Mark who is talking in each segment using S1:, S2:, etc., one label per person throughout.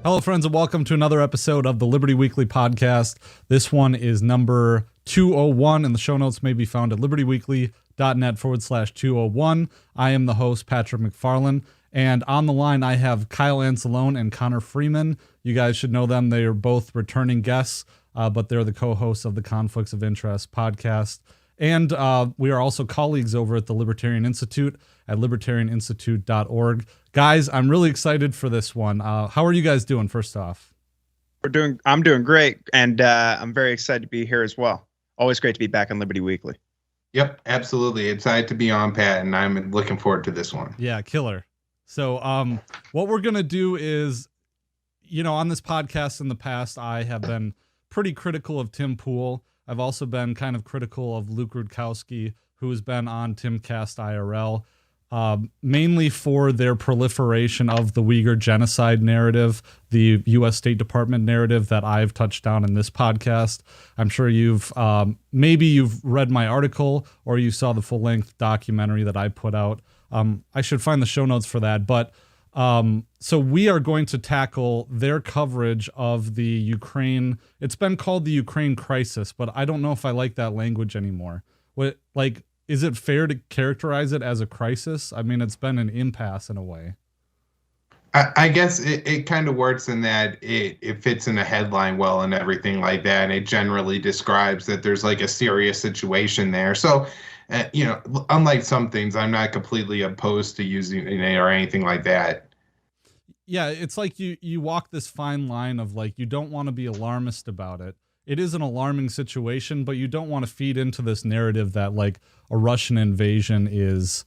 S1: Hello, friends, and welcome to another episode of the Liberty Weekly podcast. This one is number 201, and the show notes may be found at libertyweekly.net/201. I am the host, Patrick McFarlane, and on the line I have Kyle Anzalone and Connor Freeman. You guys should know them. They are both returning guests, but they're the co-hosts of the Conflicts of Interest podcast. And we are also colleagues over at the Libertarian Institute at libertarianinstitute.org. Guys, I'm really excited for this one. How are you guys doing, first off?
S2: I'm doing great, and I'm very excited to be here as well. Always great to be back on Liberty Weekly.
S3: Yep, absolutely. Excited to be on, Pat, and I'm looking forward to this one.
S1: Yeah, killer. So what we're going to do is, on this podcast in the past, I have been pretty critical of Tim Pool. I've also been kind of critical of Luke Rudkowski, who has been on Timcast IRL, mainly for their proliferation of the Uyghur genocide narrative, the U.S. State Department narrative that I've touched on in this podcast. I'm sure maybe you've read my article or you saw the full-length documentary that I put out. I should find the show notes for that, but so we are going to tackle their coverage of the Ukraine. It's been called the Ukraine crisis, but I don't know if I like that language anymore. Is it fair to characterize it as a crisis? I mean, it's been an impasse in a way.
S3: I guess it kind of works in that it fits in a headline well and everything like that. And it generally describes that there's like a serious situation there. So, unlike some things, I'm not completely opposed to using it or anything like that.
S1: Yeah, it's like you walk this fine line of you don't want to be alarmist about it. It is an alarming situation, but you don't want to feed into this narrative that a Russian invasion is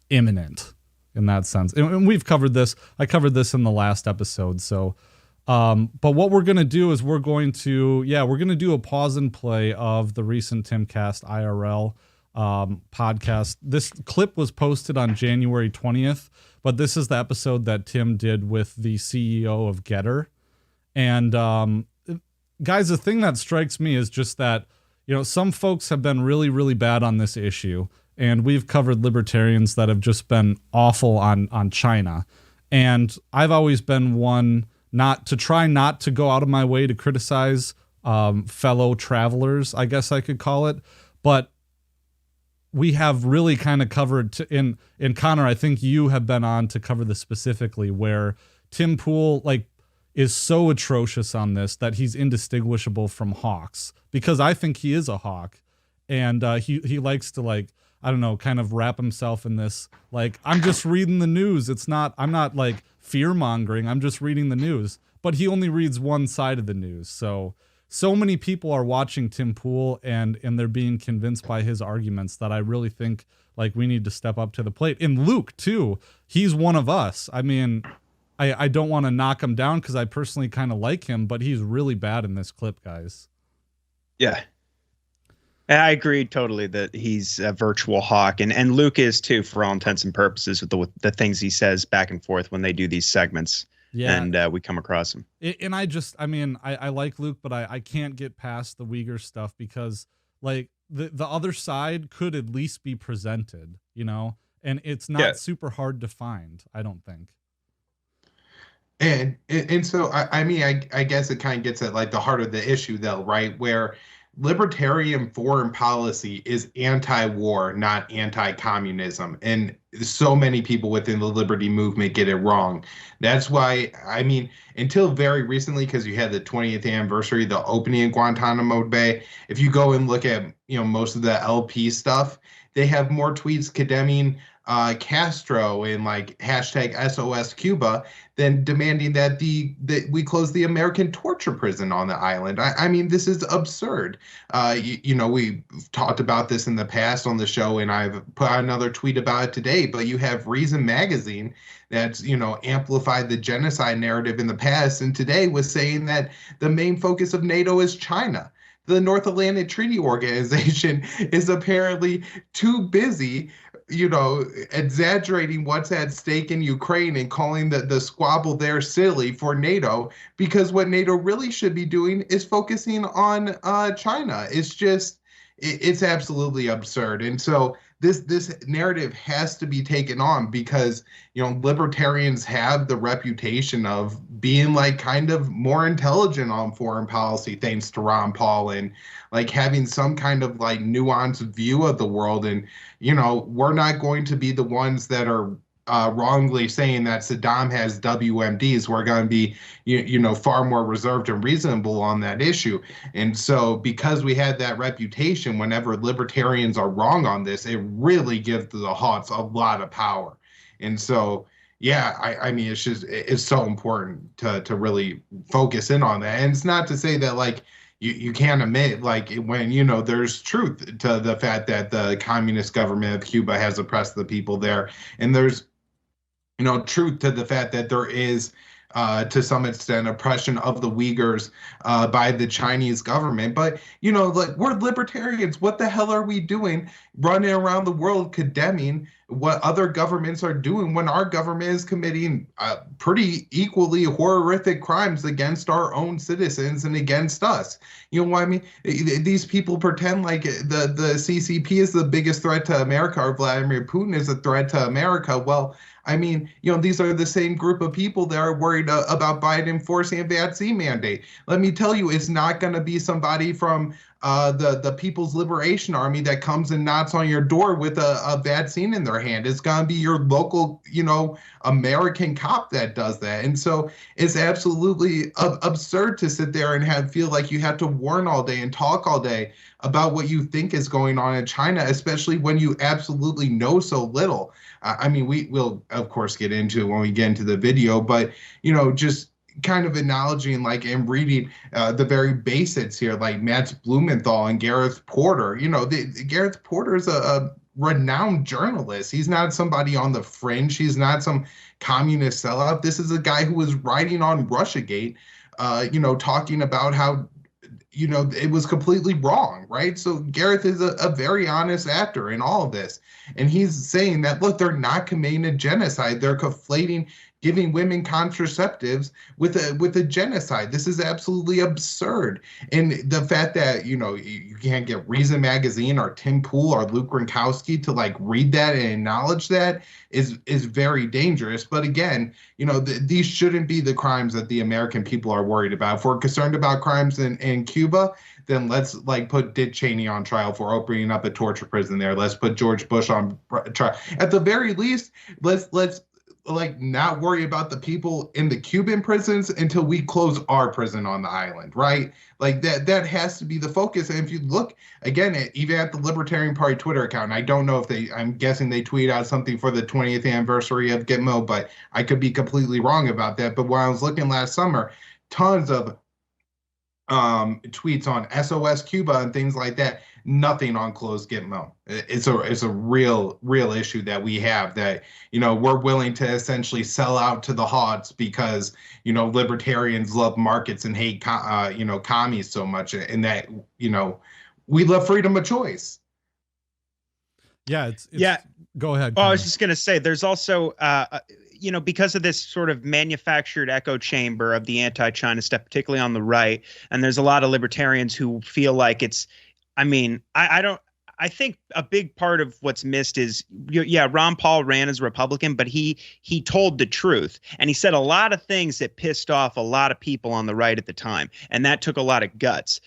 S1: imminent in that sense. And we've covered this. I covered this in the last episode. So, but what we're going to do is we're going to do a pause and play of the recent Timcast IRL podcast. This clip was posted on January 20th, but this is the episode that Tim did with the CEO of Getter. And guys, the thing that strikes me is just that, some folks have been really, really bad on this issue. And we've covered libertarians that have just been awful on China. And I've always been one not to go out of my way to criticize fellow travelers, I guess I could call it. But we have really kind of covered in Connor, I think you have been on to cover this specifically, where Tim Pool is so atrocious on this that he's indistinguishable from hawks, because I think he is a hawk, and he likes to kind of wrap himself in this I'm just reading the news. I'm not fear mongering. I'm just reading the news. But he only reads one side of the news. So many people are watching Tim Pool and they're being convinced by his arguments that I really think we need to step up to the plate. And Luke too, he's one of us. I mean, I don't want to knock him down because I personally kind of like him, but he's really bad in this clip, guys.
S2: Yeah. And I agree totally that he's a virtual hawk, and Luke is too, for all intents and purposes, with the things he says back and forth when they do these segments. Yeah. And we come across him.
S1: And I like Luke, but I can't get past the Uyghur stuff because the other side could at least be presented, and it's not super hard to find, I don't think.
S3: And so, I guess it kind of gets at the heart of the issue, though, right? Where libertarian foreign policy is anti-war, not anti-communism. And so many people within the liberty movement get it wrong. That's why, until very recently, because you had the 20th anniversary, the opening of Guantanamo Bay, if you go and look at, most of the LP stuff, they have more tweets condemning Castro and hashtag SOS Cuba than demanding that we close the American torture prison on the island. I mean, this is absurd. We talked about this in the past on the show, and I've put out another tweet about it today, but you have Reason Magazine that's, amplified the genocide narrative in the past, and today was saying that the main focus of NATO is China. The North Atlantic Treaty Organization is apparently too busy exaggerating what's at stake in Ukraine and calling the squabble there silly for NATO, because what NATO really should be doing is focusing on China. It's just, it's absolutely absurd. And so this narrative has to be taken on because, you know, libertarians have the reputation of being like kind of more intelligent on foreign policy thanks to Ron Paul, and like having some kind of like nuanced view of the world. And, you know, we're not going to be the ones that are wrongly saying that Saddam has WMDs. We're going to be, you know, far more reserved and reasonable on that issue. And so because we had that reputation, whenever libertarians are wrong on this, it really gives the Hawks a lot of power. And so, yeah, I mean, it's so important to really focus in on that. And it's not to say that like, you can't admit, like, when, you know, there's truth to the fact that the communist government of Cuba has oppressed the people there. And there's, you know, truth to the fact that there is, to some extent, oppression of the Uyghurs by the Chinese government. But, you know, like, we're libertarians. What the hell are we doing running around the world condemning what other governments are doing when our government is committing pretty equally horrific crimes against our own citizens and against us? You know what I mean? These people pretend like the CCP is the biggest threat to America, or Vladimir Putin is a threat to America. Well, I mean, you know, these are the same group of people that are worried about Biden enforcing a vaccine mandate. Let me tell you, it's not going to be somebody from the People's Liberation Army that comes and knocks on your door with a vaccine in their hand. It's going to be your local, you know, American cop that does that. And so it's absolutely absurd to sit there and feel like you have to warn all day and talk all day about what you think is going on in China, especially when you absolutely know so little. I mean, we'll, of course, get into it when we get into the video, but, you know, just kind of acknowledging, like, and reading the very basics here, like Matt Blumenthal and Gareth Porter. You know, Gareth Porter is a renowned journalist. He's not somebody on the fringe. He's not some communist sellout. This is a guy who was writing on Russiagate, you know, talking about how, you know, it was completely wrong, right? So Gareth is a very honest actor in all of this. And he's saying that, look, they're not committing a genocide. They're conflating giving women contraceptives with a genocide. This is absolutely absurd. And the fact that, you know, you can't get Reason Magazine or Tim Pool or Luke Rudkowski to like read that and acknowledge that is very dangerous. But again, you know, these shouldn't be the crimes that the American people are worried about. If we're concerned about crimes in Cuba, then let's like put Dick Cheney on trial for opening up a torture prison there. Let's put George Bush on trial. At the very least, let's like not worry about the people in the Cuban prisons until we close our prison on the island, right? Like that has to be the focus. And if you look again even at the Libertarian Party Twitter account, and I don't know if I'm guessing they tweet out something for the 20th anniversary of Gitmo, but I could be completely wrong about that. But when I was looking last summer, tons of tweets on SOS Cuba and things like that. Nothing on closed Gitmo. It's a real issue that we have, that, you know, we're willing to essentially sell out to the Hods because, you know, libertarians love markets and hate you know, commies so much, and that, you know, we love freedom of choice.
S1: Yeah, it's
S2: yeah.
S1: Go ahead.
S2: Well, I was just going to say, there's also you know, because of this sort of manufactured echo chamber of the anti-China stuff, particularly on the right, and there's a lot of libertarians who feel like it's, I mean, I think a big part of what's missed is, yeah, Ron Paul ran as a Republican, but he told the truth. And he said a lot of things that pissed off a lot of people on the right at the time. And that took a lot of guts.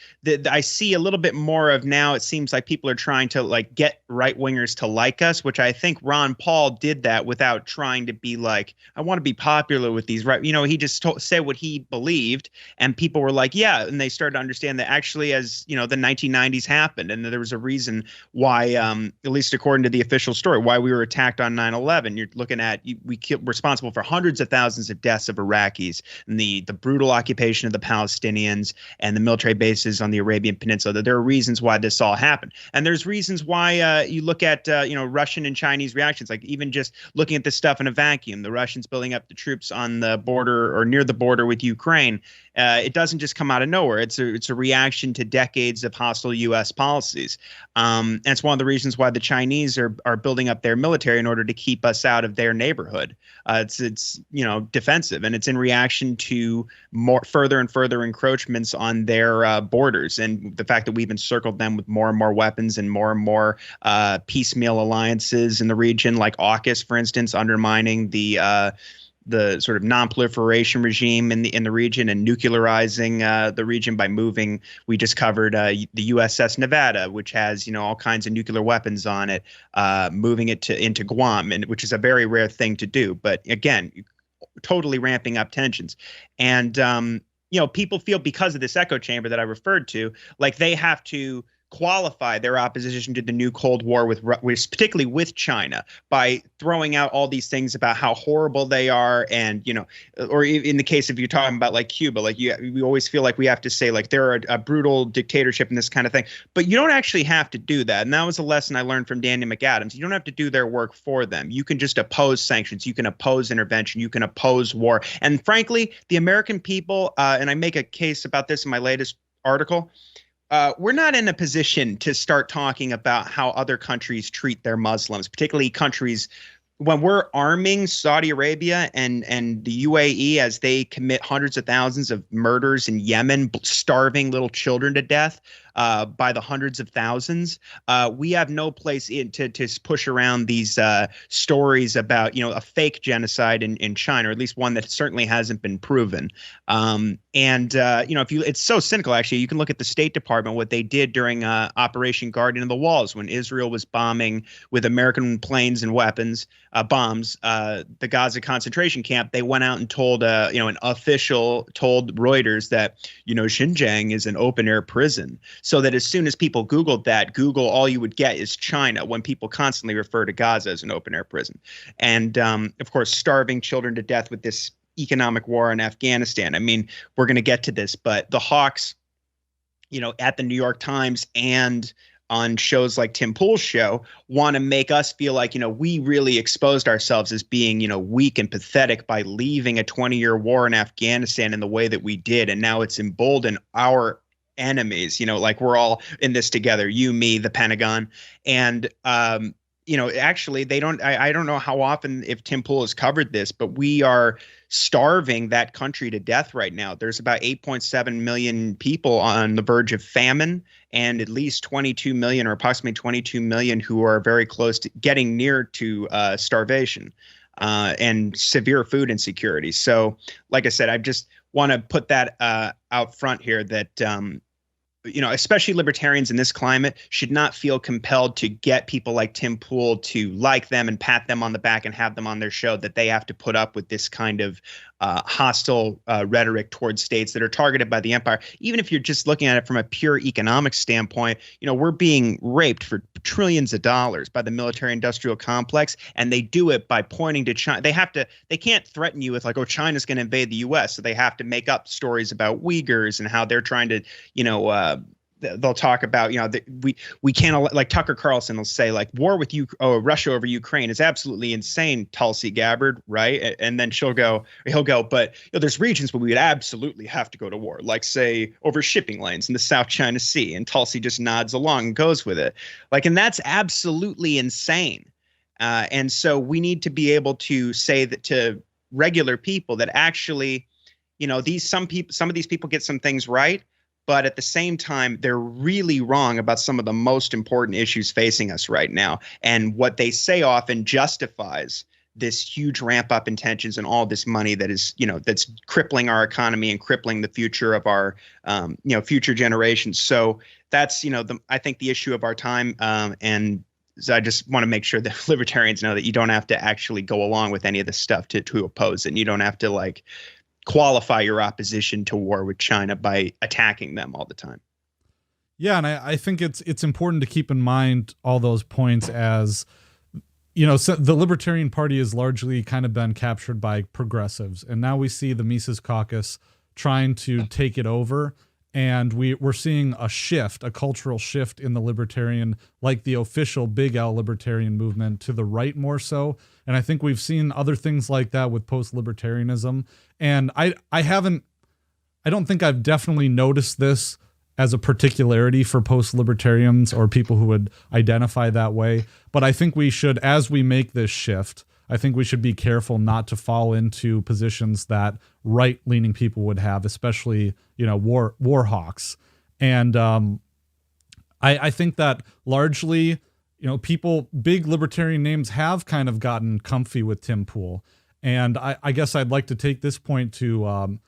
S2: I see a little bit more of now, it seems like people are trying to like get right wingers to like us, which I think Ron Paul did that without trying to be like, I want to be popular with these right. You know, he just said what he believed, and people were like, yeah. And they started to understand that actually, as you know, the 1990s happened, and there was a reason why, at least according to the official story, why we were attacked on 9/11. You're looking at, we responsible for hundreds of thousands of deaths of Iraqis, and the brutal occupation of the Palestinians and the military bases on the Arabian Peninsula. That there are reasons why this all happened, and there's reasons why you look at you know, Russian and Chinese reactions, like even just looking at this stuff in a vacuum. The Russians building up the troops on the border or near the border with Ukraine. It doesn't just come out of nowhere. It's a reaction to decades of hostile U.S. policies. it's one of the reasons why the Chinese are building up their military in order to keep us out of their neighborhood. It's defensive, and it's in reaction to further and further encroachments on their borders, and the fact that we've encircled them with more and more weapons and more piecemeal alliances in the region, like AUKUS, for instance, undermining the sort of non-proliferation regime in the region and nuclearizing the region by moving. We just covered the USS Nevada, which has all kinds of nuclear weapons on it, moving it into Guam, and which is a very rare thing to do. But again, totally ramping up tensions. And people feel, because of this echo chamber that I referred to, like they have to qualify their opposition to the new Cold War with particularly with China by throwing out all these things about how horrible they are, and or in the case of you're talking about like Cuba, like we always feel like we have to say like they're a brutal dictatorship and this kind of thing, but you don't actually have to do that. And that was a lesson I learned from Danny McAdams. You don't have to do their work for them. You can just oppose sanctions. You can oppose intervention. You can oppose war. And frankly, the American people, and I make a case about this in my latest article, we're not in a position to start talking about how other countries treat their Muslims, particularly countries when we're arming Saudi Arabia and the UAE as they commit hundreds of thousands of murders in Yemen, starving little children to death by the hundreds of thousands. We have no place to push around these stories about a fake genocide in China, or at least one that certainly hasn't been proven. It's so cynical, actually. You can look at the State Department, what they did during Operation Guardian of the Walls, when Israel was bombing with American planes and weapons, bombs, the Gaza concentration camp. They went out and told, an official told Reuters that, Xinjiang is an open air prison. So that as soon as people Googled that, all you would get is China, when people constantly refer to Gaza as an open air prison. And of course, starving children to death with this economic war in Afghanistan. I mean, we're going to get to this, but the hawks, at the New York Times and on shows like Tim Pool's show, want to make us feel like, we really exposed ourselves as being, weak and pathetic by leaving a 20-year war in Afghanistan in the way that we did. And now it's emboldened our enemies, like we're all in this together, you, me, the Pentagon. And, actually they don't, I don't know how often, if Tim Pool has covered this, but we are starving that country to death right now. There's about 8.7 million people on the verge of famine, and at least 22 million, or approximately 22 million, who are very close to getting near to starvation and severe food insecurity. So like I said, I just want to put that out front here that especially libertarians in this climate should not feel compelled to get people like Tim Pool to like them and pat them on the back and have them on their show, that they have to put up with this kind of hostile rhetoric towards states that are targeted by the empire. Even if you're just looking at it from a pure economic standpoint, we're being raped for trillions of dollars by the military industrial complex, and they do it by pointing to China. They can't threaten you with like, oh, China's going to invade the US. So they have to make up stories about Uyghurs and how they're trying to, they'll talk about, we can't, like Tucker Carlson will say like war with Russia over Ukraine is absolutely insane, Tulsi Gabbard, right? And then he'll go, but there's regions where we would absolutely have to go to war, like say over shipping lanes in the South China Sea. And Tulsi just nods along and goes with it. Like, and that's absolutely insane. And so we need to be able to say that to regular people that actually, some of these people get some things right, but at the same time, they're really wrong about some of the most important issues facing us right now. And what they say often justifies this huge ramp up in tensions and all this money that is, that's crippling our economy and crippling the future of our, future generations. So that's, I think the issue of our time. And so I just want to make sure that libertarians know that you don't have to actually go along with any of this stuff to oppose it. And you don't have to like qualify your opposition to war with China by attacking them all the time.
S1: Yeah, and I think it's important to keep in mind all those points, as so the Libertarian Party has largely kind of been captured by progressives, and now we see the Mises Caucus trying to take it over, and we're seeing a cultural shift in the libertarian, like the official Big L libertarian movement, to the right more so. And I think we've seen other things like that with post-libertarianism. And I don't think I've definitely noticed this as a particularity for post-libertarians or people who would identify that way. But I think we should, as we make this shift, I think we should be careful not to fall into positions that right-leaning people would have, especially, war hawks. And I think that largely, people, big libertarian names have kind of gotten comfy with Tim Pool. And I guess I'd like to take this point to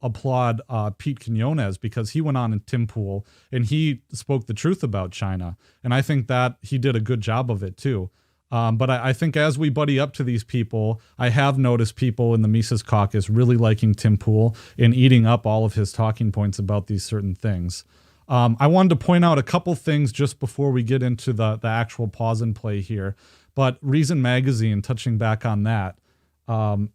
S1: applaud Pete Quinones, because he went on in Tim Pool and he spoke the truth about China. And I think that he did a good job of it too. But I think as we buddy up to these people, I have noticed people in the Mises Caucus really liking Tim Pool and eating up all of his talking points about these certain things. I wanted to point out a couple things just before we get into the actual pause and play here. But Reason Magazine, touching back on that,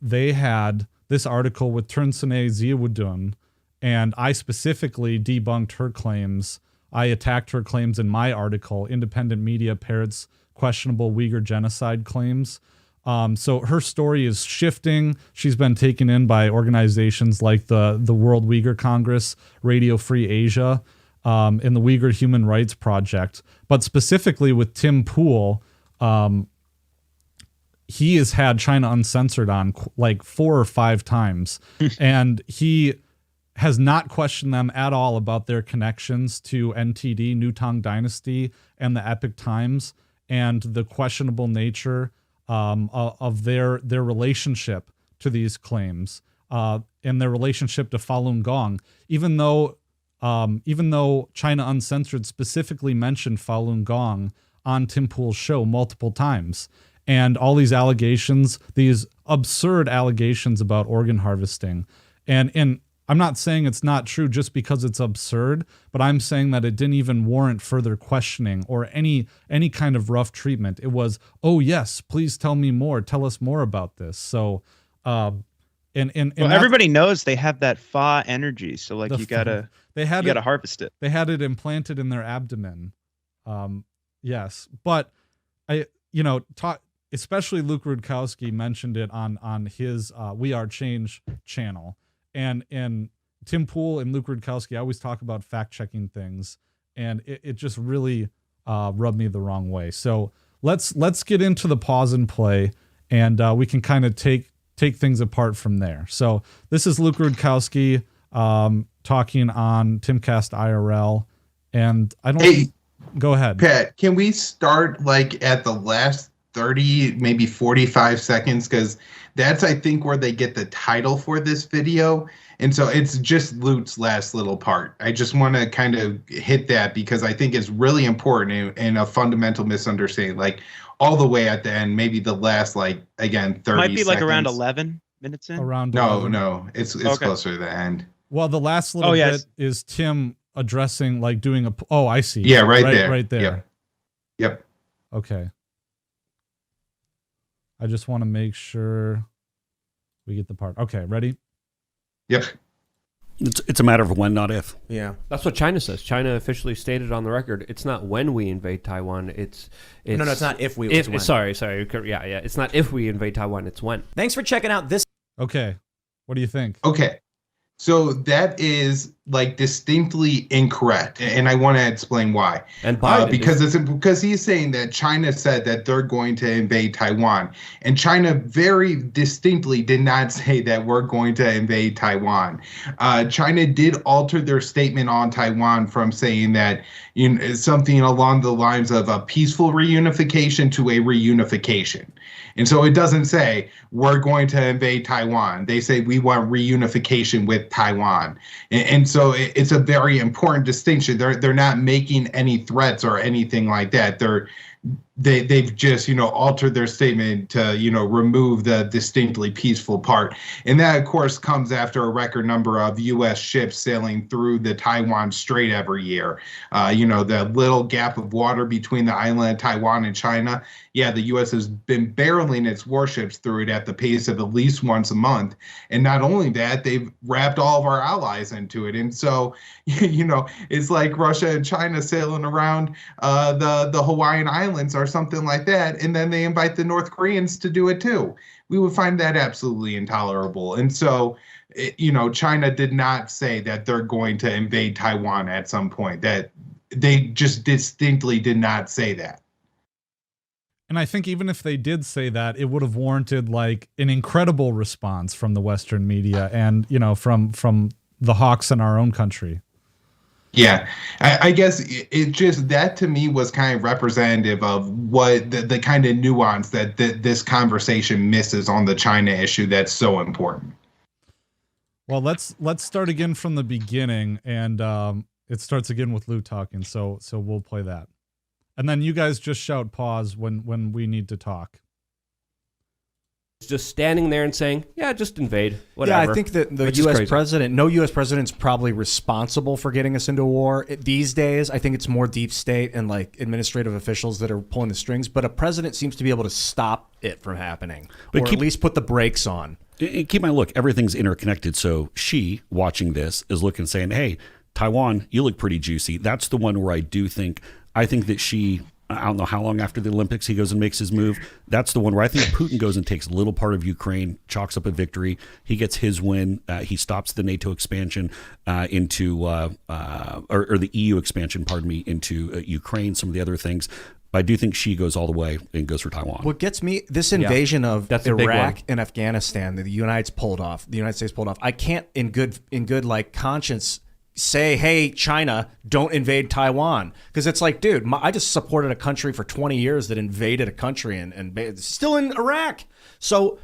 S1: they had this article with Turnsene Ziawudun, and I specifically debunked her claims. I attacked her claims in my article, Independent Media Parrots Questionable Uyghur Genocide Claims. So her story is shifting. She's been taken in by organizations like the World Uyghur Congress, Radio Free Asia, and the Uyghur Human Rights Project. But specifically with Tim Pool, he has had China Uncensored on like 4 or 5 times, and he has not questioned them at all about their connections to NTD, New Tang Dynasty, and the Epoch Times, and the questionable nature of their relationship to these claims, and their relationship to Falun Gong. Even though China Uncensored specifically mentioned Falun Gong on Tim Pool's show multiple times. And all these allegations, these absurd allegations about organ harvesting. And I'm not saying it's not true just because it's absurd, but I'm saying that it didn't even warrant further questioning or any kind of rough treatment. It was, oh yes, please tell me more. Tell us more about this. So,
S2: everybody knows they have that Fa energy. So like you gotta harvest it.
S1: They had it implanted in their abdomen. Yes, but especially Luke Rudkowski mentioned it on his We Are Change channel. And Tim Pool and Luke Rudkowski always talk about fact-checking things, and it just really rubbed me the wrong way. So let's get into the pause and play, and we can kind of take things apart from there. So this is Luke Rudkowski talking on Timcast IRL, and I don't... Go ahead.
S3: Pat, can we start like at the last 30, maybe 45 seconds, because that's, I think, where they get the title for this video. And so it's just Luke's last little part. I just want to kind of hit that because I think it's really important and a fundamental misunderstanding, like all the way at the end, maybe the last, like, again, 30
S2: Might be
S3: seconds.
S2: like around 11 minutes in?
S1: Around
S3: 11. No, it's okay. Closer to the end.
S1: Well, the last little bit is Tim addressing, like doing a... Oh, I see.
S3: Yeah, right there.
S1: Right there.
S3: Yep.
S1: Okay. I just want to make sure we get the part. Okay, ready?
S3: Yep.
S4: It's a matter of when, not if.
S5: Yeah, that's what China says. China officially stated on the record, it's not when we invade Taiwan. It's
S6: no, it's not if we. It's when.
S5: Sorry. Yeah. It's not if we invade Taiwan. It's when.
S6: Thanks for checking out this.
S1: Okay, what do you think?
S3: Okay, so that is like distinctly incorrect, and I want to explain why.
S5: And
S3: because he's saying that China said that they're going to invade Taiwan, and China very distinctly did not say that we're going to invade Taiwan. China did alter their statement on Taiwan from saying that something along the lines of a peaceful reunification to a reunification. And so it doesn't say we're going to invade Taiwan. They say we want reunification with Taiwan. And so it's a very important distinction. They're not making any threats or anything like that. They've just, altered their statement to, remove the distinctly peaceful part. And that, of course, comes after a record number of U.S. ships sailing through the Taiwan Strait every year. The little gap of water between the island of Taiwan and China. Yeah, the U.S. has been barreling its warships through it at the pace of at least once a month. And not only that, they've wrapped all of our allies into it. And so, it's like Russia and China sailing around the Hawaiian Islands or something like that, and then they invite the North Koreans to do it too. We would find that absolutely intolerable. And so China did not say that they're going to invade Taiwan at some point. That they just distinctly did not say that.
S1: And I think even if they did say that, it would have warranted like an incredible response from the Western media and, from the hawks in our own country.
S3: Yeah, I guess it just, that to me was kind of representative of what the kind of nuance that this conversation misses on the China issue that's so important.
S1: Well, let's start again from the beginning, and it starts again with Lou talking. So we'll play that. And then you guys just shout pause when we need to talk.
S5: Just standing there and saying, yeah, just invade, whatever.
S6: Yeah, I think that the U.S. president, no U.S. president's probably responsible for getting us into war. These days, I think it's more deep state and like administrative officials that are pulling the strings. But a president seems to be able to stop it from happening, or at least put the brakes on.
S4: Keep in mind, look, everything's interconnected. So she, watching this, is looking and saying, hey, Taiwan, you look pretty juicy. That's the one where I think that she... I don't know how long after the Olympics he goes and makes his move. That's the one where I think Putin goes and takes a little part of Ukraine, chalks up a victory. He gets his win. He stops the NATO expansion into the EU expansion, into Ukraine, some of the other things. But I do think she goes all the way and goes for Taiwan.
S6: What gets me, this invasion of Iraq and Afghanistan that the United States pulled off, I can't in good like conscience say, hey, China, don't invade Taiwan. Because it's like, dude, I just supported a country for 20 years that invaded a country and still in Iraq. So,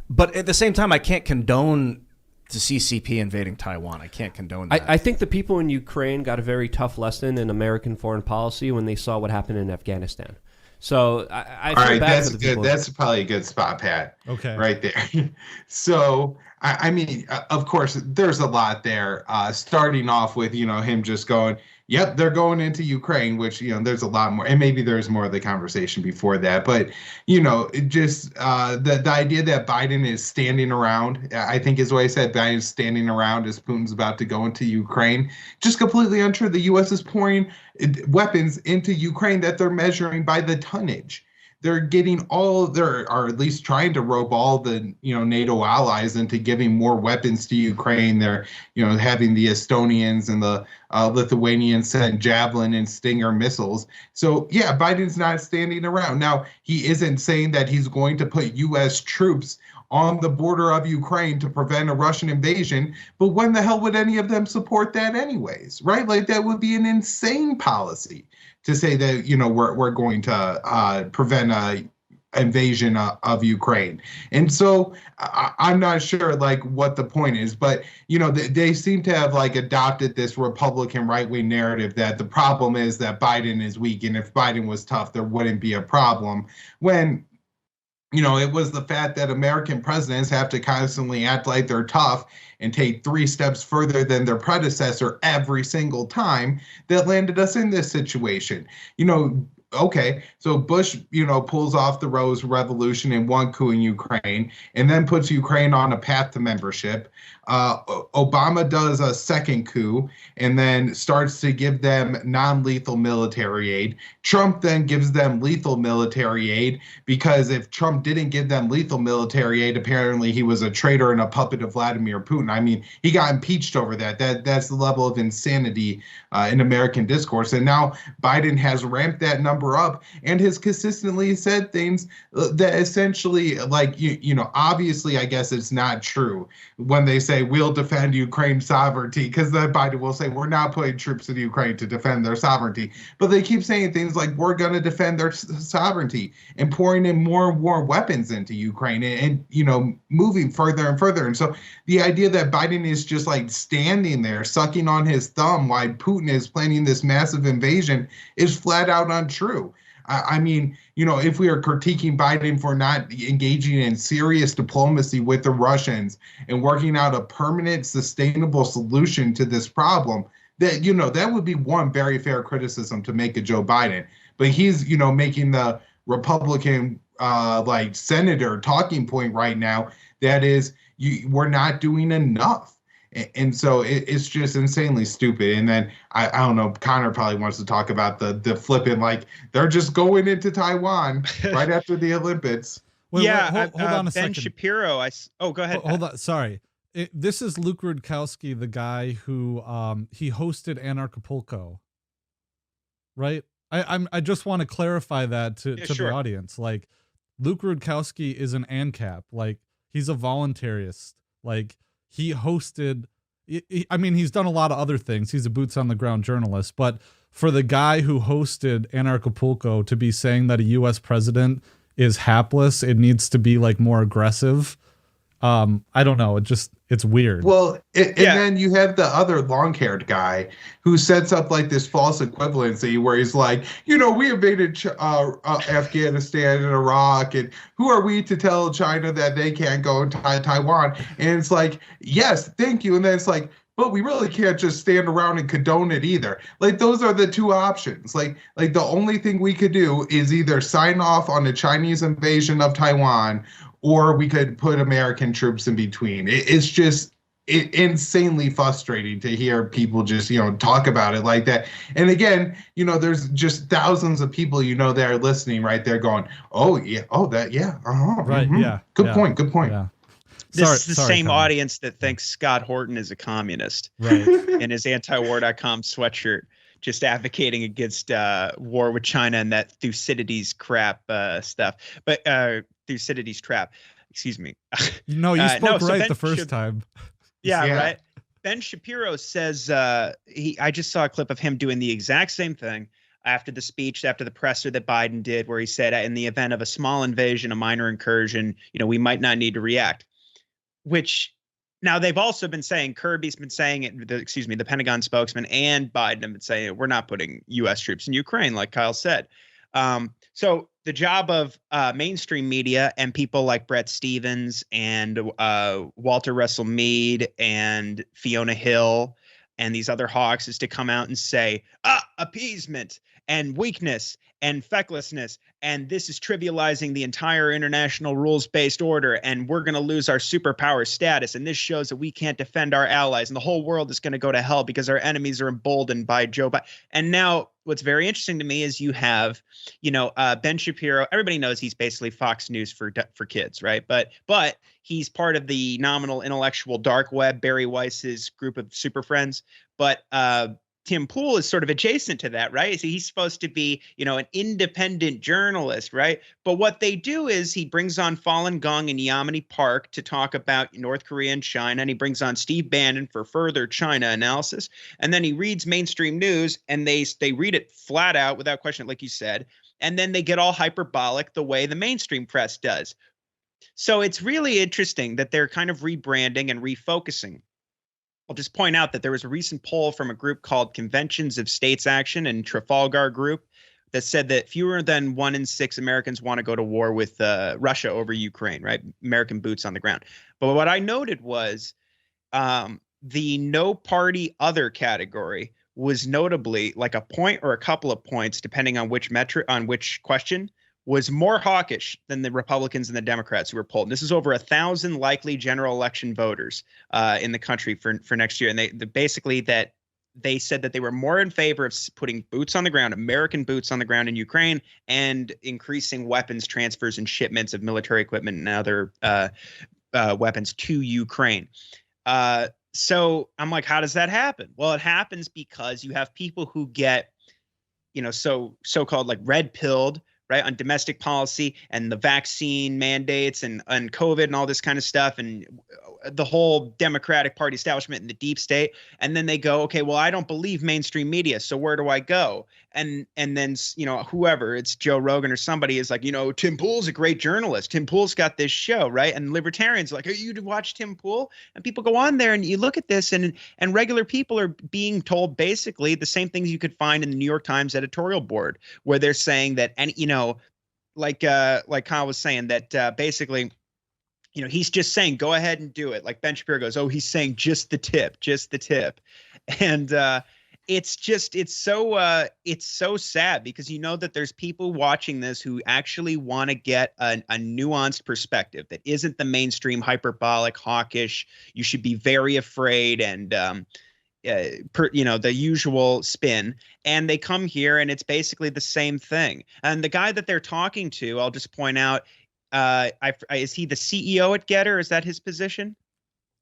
S6: but at the same time, I can't condone the CCP invading Taiwan. I can't condone that.
S5: I think the people in Ukraine got a very tough lesson in American foreign policy when they saw what happened in Afghanistan. So I feel bad for the people.
S3: That's probably a good spot, Pat.
S1: Okay.
S3: Right there. So, I mean, of course, there's a lot there. Starting off with, him just going, yep, they're going into Ukraine, which, there's a lot more. And maybe there's more of the conversation before that. But, it just the idea that Biden is standing around, I think is what I said, Biden is standing around as Putin's about to go into Ukraine. Just completely untrue. The U.S. is pouring weapons into Ukraine that they're measuring by the tonnage. They're getting or at least trying to rope all the, NATO allies into giving more weapons to Ukraine. They're, having the Estonians and the Lithuanians send Javelin and Stinger missiles. So, yeah, Biden's not standing around. Now, he isn't saying that he's going to put U.S. troops on the border of Ukraine to prevent a Russian invasion, but when the hell would any of them support that anyways, right? Like, that would be an insane policy to say that, we're going to prevent a invasion of Ukraine. And so I'm not sure like what the point is, but they seem to have like adopted this Republican right-wing narrative that the problem is that Biden is weak, and if Biden was tough, there wouldn't be a problem, when it was the fact that American presidents have to constantly act like they're tough and take 3 steps further than their predecessor every single time that landed us in this situation. Okay, so Bush, pulls off the Rose Revolution in one coup in Ukraine and then puts Ukraine on a path to membership. Obama does a second coup and then starts to give them non-lethal military aid. Trump then gives them lethal military aid, because if Trump didn't give them lethal military aid, apparently he was a traitor and a puppet of Vladimir Putin. I mean, he got impeached over that. That's the level of insanity in American discourse. And now Biden has ramped that number up and has consistently said things that essentially, like, obviously, I guess it's not true when they say we'll defend Ukraine's sovereignty, because then Biden will say we're not putting troops in Ukraine to defend their sovereignty. But they keep saying things like we're going to defend their sovereignty and pouring in more and more weapons into Ukraine and moving further and further. And so the idea that Biden is just like standing there sucking on his thumb while Putin is planning this massive invasion is flat out untrue. I mean, if we are critiquing Biden for not engaging in serious diplomacy with the Russians and working out a permanent, sustainable solution to this problem, that, that would be one very fair criticism to make of Joe Biden. But he's, making the Republican, senator talking point right now that is, we're not doing enough. And so it's just insanely stupid. And then I don't know, Connor probably wants to talk about the flipping, like they're just going into Taiwan right after the Olympics.
S1: Wait, hold on a
S2: Ben
S1: second.
S2: Shapiro. Go ahead.
S1: Hold on. Sorry. This is Luke Rudkowski, the guy who he hosted Anarchapulco, right? I just want to clarify that to
S2: sure.
S1: the audience. Like, Luke Rudkowski is an ANCAP. Like, he's a voluntarist. Like, he hosted. I mean, he's done a lot of other things. He's a boots on the ground journalist. But for the guy who hosted Anarchapulco to be saying that a U.S. president is hapless, it needs to be like more aggressive. I don't know. It's weird.
S3: Well, and then you have the other long-haired guy who sets up like this false equivalency where he's like, we invaded Afghanistan and Iraq, and who are we to tell China that they can't go into Taiwan? And it's like, yes, thank you. And then it's like, but we really can't just stand around and condone it either. Like, those are the two options. Like the only thing we could do is either sign off on the Chinese invasion of Taiwan, or we could put American troops in between. It's just insanely frustrating to hear people just, talk about it like that. And again, there's just thousands of people, that are listening right there going, oh, yeah, oh, that, yeah, uh-huh,
S1: right,
S3: mm-hmm.
S1: Yeah.
S3: Good point. Yeah.
S2: This is the same audience that thinks Scott Horton is a communist,
S1: right?
S2: In his antiwar.com sweatshirt, just advocating against war with China and that Thucydides crap stuff. But Thucydides trap, excuse me.
S1: No, you spoke right the first time.
S2: Yeah, right. Ben Shapiro says I just saw a clip of him doing the exact same thing after the speech, after the presser that Biden did, where he said, in the event of a small invasion, a minor incursion, we might not need to react. Which now they've also been saying, Kirby's been saying it, the Pentagon spokesman and Biden have been saying we're not putting U.S. troops in Ukraine, like Kyle said. So the job of mainstream media and people like Brett Stevens and Walter Russell Mead and Fiona Hill and these other hawks is to come out and say, appeasement and weakness and fecklessness, and this is trivializing the entire international rules-based order, and we're going to lose our superpower status, and this shows that we can't defend our allies, and the whole world is going to go to hell because our enemies are emboldened by Joe Biden. And now what's very interesting to me is you have, Ben Shapiro. Everybody knows he's basically Fox News for kids, right? But he's part of the nominal intellectual dark web, Barry Weiss's group of super friends. But Tim Pool is sort of adjacent to that, right? So he's supposed to be, an independent journalist, right? But what they do is he brings on Falun Gong and Yamini Park to talk about North Korea and China, and he brings on Steve Bannon for further China analysis. And then he reads mainstream news, and they read it flat out without question, like you said. And then they get all hyperbolic the way the mainstream press does. So it's really interesting that they're kind of rebranding and refocusing. I'll just point out that there was a recent poll from a group called Conventions of States Action and Trafalgar Group that said that fewer than 1 in 6 Americans want to go to war with Russia over Ukraine, right? American boots on the ground. But what I noted was the no party other category was notably like a point or a couple of points, depending on which metric, on which question, was more hawkish than the Republicans and the Democrats who were polled. And this is over 1,000 likely general election voters in the country for next year. And they basically that they said that they were more in favor of putting boots on the ground, American boots on the ground in Ukraine, and increasing weapons transfers and shipments of military equipment and other weapons to Ukraine. So I'm like, how does that happen? Well, it happens because you have people who get, so-called like red pilled, right, on domestic policy and the vaccine mandates and COVID and all this kind of stuff and the whole Democratic Party establishment and the deep state. And then they go, okay, well, I don't believe mainstream media, so where do I go? And then, whoever, it's Joe Rogan or somebody is like, Tim Pool's a great journalist. Tim Pool's got this show, right? And libertarians are like, you to watch Tim Pool? And people go on there and you look at this and regular people are being told basically the same things you could find in the New York Times editorial board, where they're saying that, and like Kyle was saying that basically, he's just saying, go ahead and do it. Like Ben Shapiro goes, he's saying just the tip. And it's so sad because that there's people watching this who actually want to get a nuanced perspective that isn't the mainstream hyperbolic, hawkish, you should be very afraid and the usual spin, and they come here and it's basically the same thing. And the guy that they're talking to, I'll just point out, is he the CEO at Getter? Is that his position?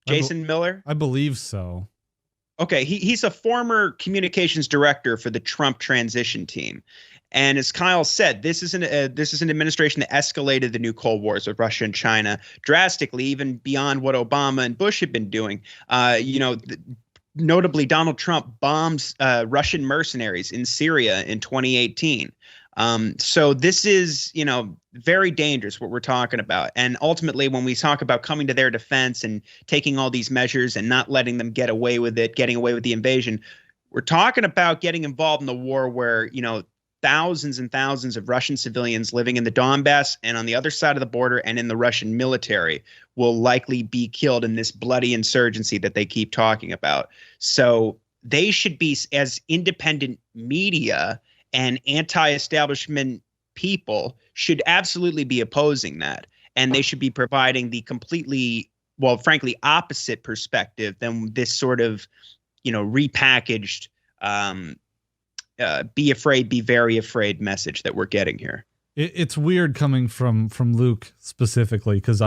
S2: Jason Miller?
S1: I believe so.
S2: Okay, he's a former communications director for the Trump transition team. And as Kyle said, this is an administration that escalated the new Cold Wars with Russia and China drastically, even beyond what Obama and Bush had been doing. Notably, Donald Trump bombs Russian mercenaries in Syria in 2018. So this is, very dangerous what we're talking about. And ultimately, when we talk about coming to their defense and taking all these measures and not letting them get away with it, getting away with the invasion, we're talking about getting involved in the war where, thousands and thousands of Russian civilians living in the Donbass and on the other side of the border and in the Russian military will likely be killed in this bloody insurgency that they keep talking about. So they should be, as independent media and anti-establishment people, should absolutely be opposing that. And they should be providing the completely, frankly, opposite perspective than this sort of, repackaged be afraid, be very afraid message that we're getting here.
S1: It's weird coming from Luke specifically, because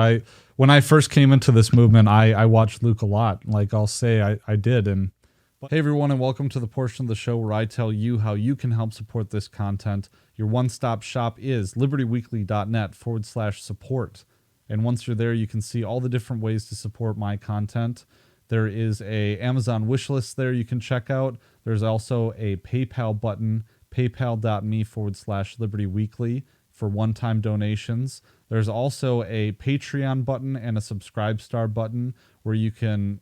S1: when I first came into this movement, I watched Luke a lot. Like I'll say I did. And hey everyone, and welcome to the portion of the show where I tell you how you can help support this content. Your one-stop shop is libertyweekly.net/support. And once you're there, you can see all the different ways to support my content. There is a Amazon wish list there you can check out. There's also a PayPal button, paypal.me/libertyweekly for one-time donations. There's also a Patreon button and a Subscribe Star button where you can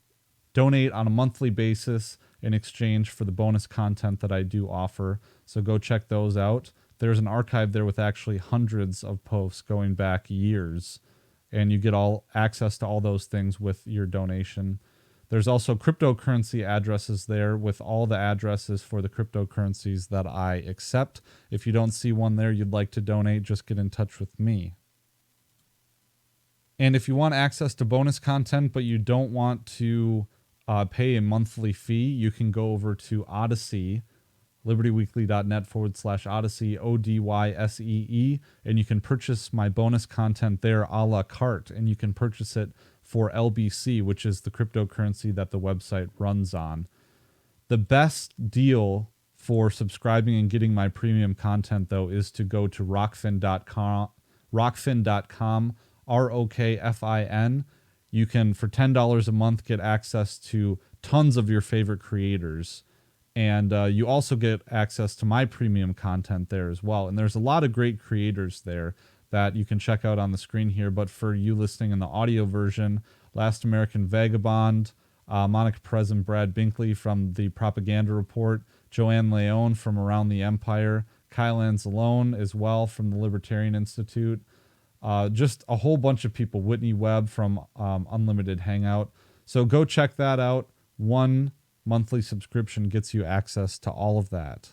S1: donate on a monthly basis in exchange for the bonus content that I do offer. So go check those out. There's an archive there with actually hundreds of posts going back years, and you get all access to all those things with your donation. There's also cryptocurrency addresses there with all the addresses for the cryptocurrencies that I accept. If you don't see one there you'd like to donate, just get in touch with me. And if you want access to bonus content but you don't want to pay a monthly fee, you can go over to Odyssey, libertyweekly.net/Odyssey, ODYSEE, and you can purchase my bonus content there a la carte, and you can purchase it for LBC, which is the cryptocurrency that the website runs on. The best deal for subscribing and getting my premium content, though, is to go to Rokfin.com, Rokfin. You can, for $10 a month, get access to tons of your favorite creators. And you also get access to my premium content there as well. And there's a lot of great creators there that you can check out on the screen here. But for you listening in the audio version, Last American Vagabond, Monica Perez and Brad Binkley from the Propaganda Report, Joanne Leone from Around the Empire, Kyle Anzalone as well from the Libertarian Institute, just a whole bunch of people, Whitney Webb from Unlimited Hangout. So go check that out. One monthly subscription gets you access to all of that.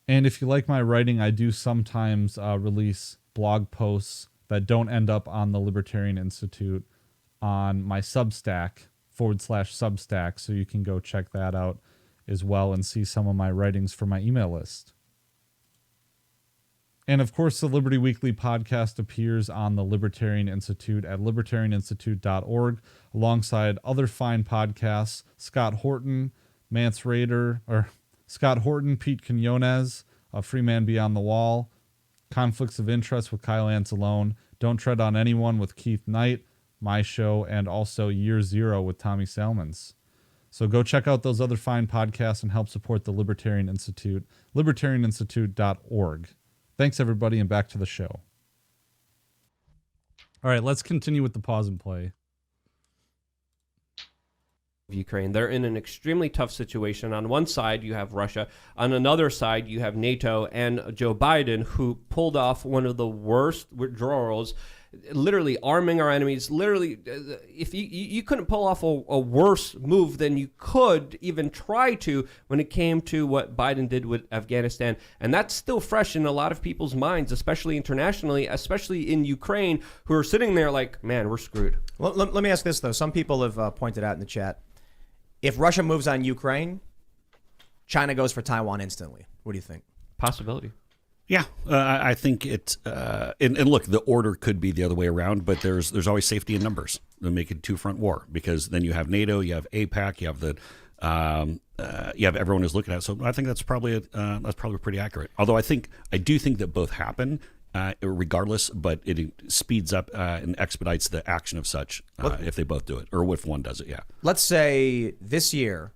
S1: And if you like my writing, I do sometimes release blog posts that don't end up on the Libertarian Institute on my Substack /Substack. So you can go check that out as well and see some of my writings for my email list. And of course, the Liberty Weekly podcast appears on the Libertarian Institute at libertarianinstitute.org alongside other fine podcasts, Scott Horton, Pete Quinones, Free Man Beyond the Wall, Conflicts of Interest with Kyle Anzalone, Don't Tread on Anyone with Keith Knight, my show, and also Year Zero with Tommy Salmons. So go check out those other fine podcasts and help support the Libertarian Institute, libertarianinstitute.org. Thanks, everybody, and back to the show. All right, let's continue with the pause and play.
S5: Ukraine. They're in an extremely tough situation. On one side, you have Russia. On another side, you have NATO and Joe Biden, who pulled off one of the worst withdrawals, literally arming our enemies. Literally, if you couldn't pull off a worse move than you could even try to when it came to what Biden did with Afghanistan. And that's still fresh in a lot of people's minds, especially internationally, especially in Ukraine, who are sitting there like, man, we're screwed.
S6: Well, let me ask this, though. Some people have pointed out in the chat, if Russia moves on Ukraine, China goes for Taiwan instantly. What do you think?
S5: Possibility.
S4: Yeah, I think it. And look, the order could be the other way around, but there's always safety in numbers. They make it two-front war because then you have NATO, you have APAC, you have you have everyone who's looking at it. So I think that's probably pretty accurate. Although I do think that both happen regardless, but it speeds up and expedites the action of such if they both do it, or if one does it. Yeah.
S6: Let's say this year,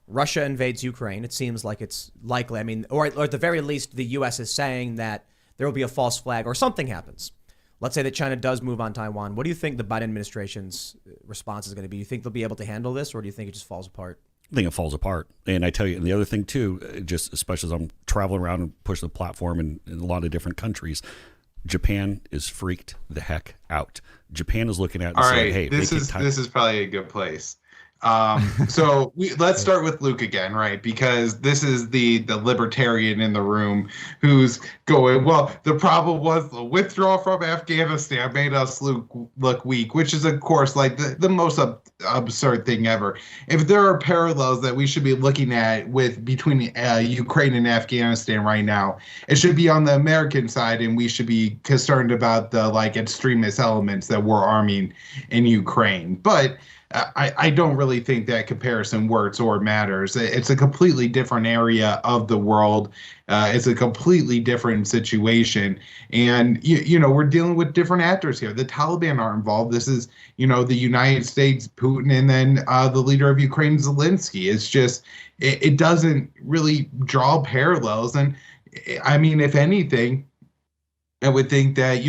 S6: Russia invades Ukraine. It seems like it's likely. I mean, or at the very least, the U.S. is saying that there will be a false flag or something happens. Let's say that China does move on Taiwan. What do you think the Biden administration's response is going to be? Do you think they'll be able to handle this, or do you think it just falls apart?
S4: I think it falls apart. And I tell you, and the other thing too, just especially as I'm traveling around and pushing the platform in a lot of different countries, Japan is freaked the heck out. Japan is looking at it and saying, hey,
S3: this is probably a good place. So let's start with Luke again, right? Because this is the libertarian in the room who's going, well, the problem was the withdrawal from Afghanistan made us look weak, which is, of course, like the most absurd thing ever. If there are parallels that we should be looking at between Ukraine and Afghanistan right now, it should be on the American side, and we should be concerned about the extremist elements that we're arming in Ukraine. But I don't really think that comparison works or matters. It's a completely different area of the world. It's a completely different situation. And, we're dealing with different actors here. The Taliban are involved. This is, the United States, Putin, and then the leader of Ukraine, Zelensky. It's just, it doesn't really draw parallels. And I mean, if anything, I would think that,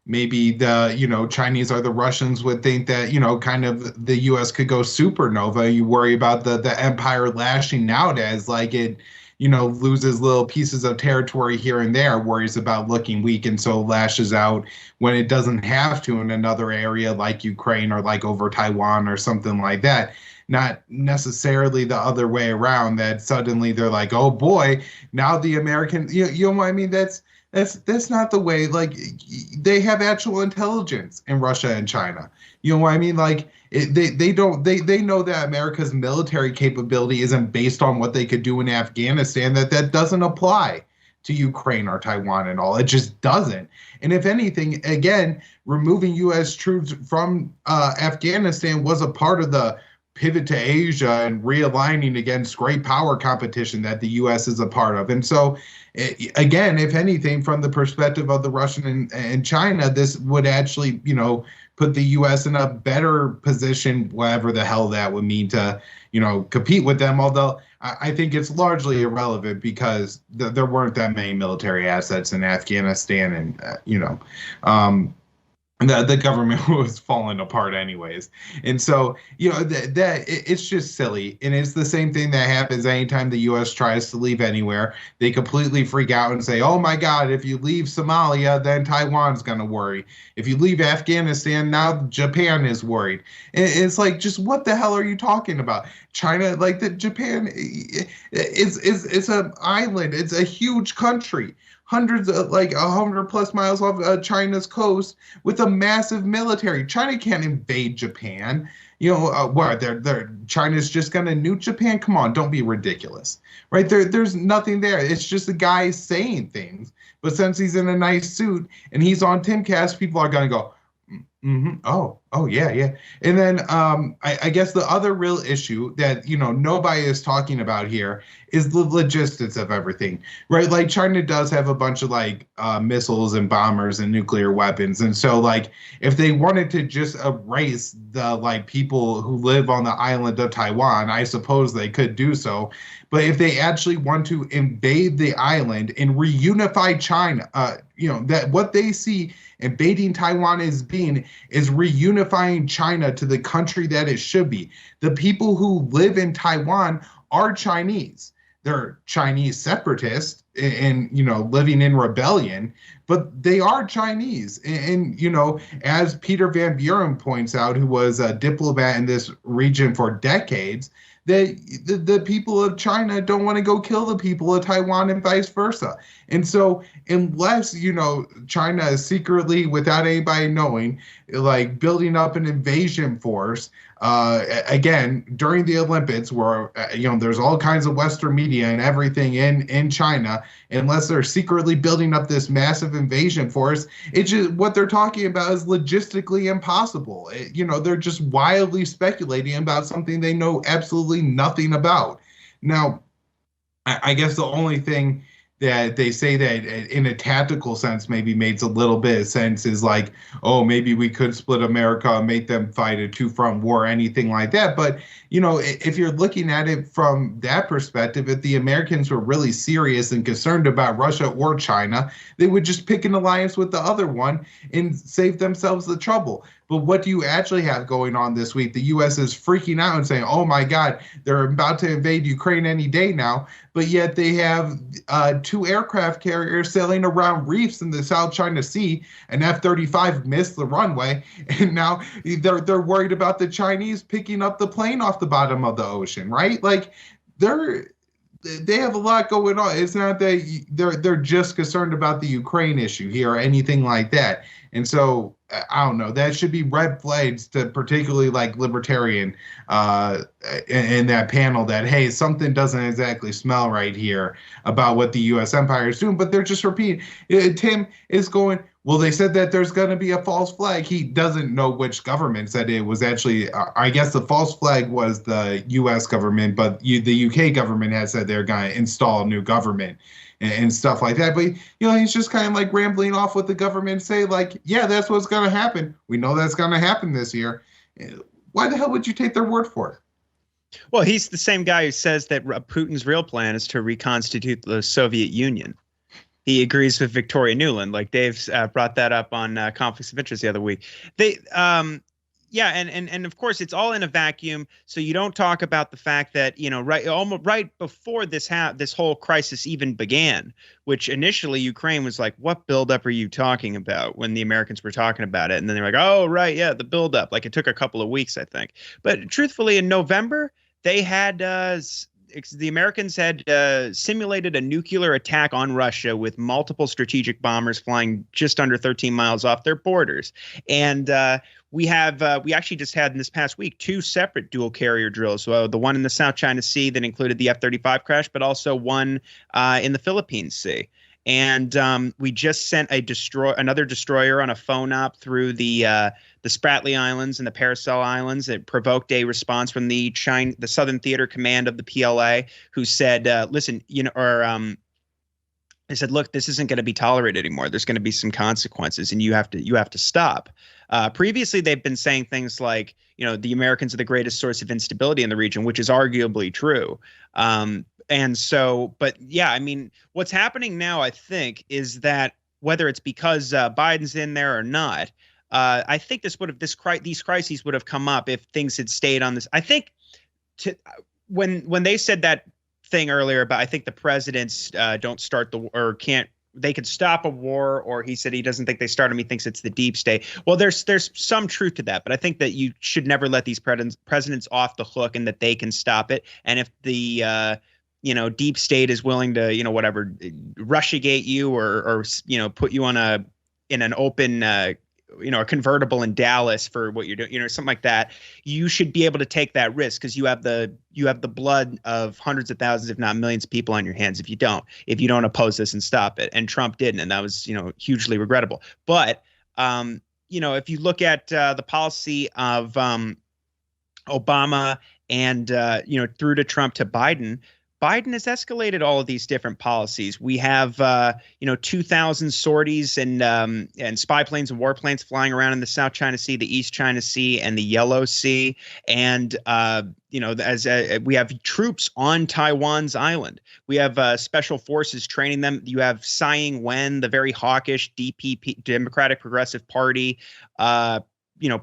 S3: maybe the, Chinese or the Russians would think that, kind of the U.S. could go supernova. You worry about the empire lashing out as it, loses little pieces of territory here and there, worries about looking weak, and so lashes out when it doesn't have to in another area like Ukraine or over Taiwan or something like that. Not necessarily the other way around, that suddenly they're like, oh boy, now the American, you know what I mean? That's not the way. They have actual intelligence in Russia and China. You know what I mean? They know that America's military capability isn't based on what they could do in Afghanistan. That doesn't apply to Ukraine or Taiwan and all. It just doesn't. And if anything, again, removing U.S. troops from Afghanistan was a part of the pivot to Asia and realigning against great power competition that the U.S. is a part of. And so, again, if anything, from the perspective of the Russian and China, this would actually, put the U.S. in a better position, whatever the hell that would mean, to, compete with them. Although I think it's largely irrelevant because there weren't that many military assets in Afghanistan, and, the government was falling apart anyways. And so, it's just silly. And it's the same thing that happens anytime the U.S. tries to leave anywhere. They completely freak out and say, oh my God, if you leave Somalia, then Taiwan's going to worry. If you leave Afghanistan, now Japan is worried. And it's just what the hell are you talking about? China, Japan is an island. It's a huge country. Hundreds of 100+ miles off China's coast with a massive military. China can't invade Japan. What? China's just gonna nuke Japan? Come on, don't be ridiculous, right? There's nothing there. It's just a guy saying things. But since he's in a nice suit and he's on Timcast, people are gonna go, mm-hmm. Oh yeah. And then I guess the other real issue that nobody is talking about here is the logistics of everything, right? China does have a bunch of missiles and bombers and nuclear weapons, and so if they wanted to just erase the people who live on the island of Taiwan, I suppose they could do so. But if they actually want to invade the island and reunify China, that what they see invading Taiwan is reunifying China to the country that it should be. The people who live in Taiwan are Chinese. They're Chinese separatists and living in rebellion, but they are Chinese. And as Peter Van Buren points out, who was a diplomat in this region for decades, the people of China don't want to go kill the people of Taiwan and vice versa. And so unless, China is secretly, without anybody knowing, building up an invasion force again, during the Olympics, where there's all kinds of Western media and everything in China, unless they're secretly building up this massive invasion force, it's just what they're talking about is logistically impossible. They're just wildly speculating about something they know absolutely nothing about. Now, I guess the only thing that they say that in a tactical sense maybe makes a little bit of sense is like, oh, maybe we could split America and make them fight a two-front war, anything like that. But, if you're looking at it from that perspective, if the Americans were really serious and concerned about Russia or China, they would just pick an alliance with the other one and save themselves the trouble. But what do you actually have going on this week? The U.S. is freaking out and saying, oh, my God, they're about to invade Ukraine any day now. But yet they have 2 aircraft carriers sailing around reefs in the South China Sea. An F-35 missed the runway. And now they're worried about the Chinese picking up the plane off the bottom of the ocean, right? Like, they have a lot going on. It's not that they're just concerned about the Ukraine issue here or anything like that. And so, I don't know, that should be red flags to particularly like libertarian in that panel that, hey, something doesn't exactly smell right here about what the U.S. empire is doing. But they're just repeating. Tim is going, well, they said that there's going to be a false flag. He doesn't know which government said it was actually, I guess the false flag was the U.S. government, but the U.K. government has said they're going to install a new government and stuff like that. But, he's just kind of like rambling off with the government and say like, yeah, that's what's going to happen. We know that's going to happen this year. Why the hell would you take their word for it?
S2: Well, he's the same guy who says that Putin's real plan is to reconstitute the Soviet Union. He agrees with Victoria Nuland. Like Dave's brought that up on Conflicts of Interest the other week. Yeah, and of course it's all in a vacuum. So you don't talk about the fact that right before this whole crisis even began, which initially Ukraine was like, "What buildup are you talking about?" When the Americans were talking about it, and then they're like, "Oh, right, yeah, the buildup." Like it took a couple of weeks, I think. But truthfully, in November they had the Americans had simulated a nuclear attack on Russia with multiple strategic bombers flying just under 13 miles off their borders, and we actually just had in this past week 2 separate dual carrier drills. So the one in the South China Sea that included the F-35 crash, but also one in the Philippines Sea. And we just sent another destroyer on a phone op through the Spratly Islands and the Paracel Islands. It provoked a response from the Southern Theater Command of the PLA, who said, "Listen, they said, look, this isn't going to be tolerated anymore. There's going to be some consequences, and you have to stop." Previously, they've been saying things like, the Americans are the greatest source of instability in the region, which is arguably true. And so, but yeah, I mean, what's happening now, I think, is that whether it's because Biden's in there or not, I think these crises would have come up if things had stayed on this. I think when they said that thing earlier about, I think the presidents don't start they could stop a war, or he said he doesn't think they start them. He thinks it's the deep state. Well, there's some truth to that, but I think that you should never let these presidents off the hook, and that they can stop it. And if the deep state is willing to, Russiagate you or put you in an open, a convertible in Dallas for what you're doing, something like that, you should be able to take that risk, because you have the blood of hundreds of thousands, if not millions of people on your hands if you don't oppose this and stop it. And Trump didn't, and that was, hugely regrettable. But, if you look at the policy of Obama and, through to Trump to Biden has escalated all of these different policies. We have, 2,000 sorties and spy planes and warplanes flying around in the South China Sea, the East China Sea, and the Yellow Sea. And, we have troops on Taiwan's island. We have special forces training them. You have Tsai Ing-wen, the very hawkish DPP, Democratic Progressive Party,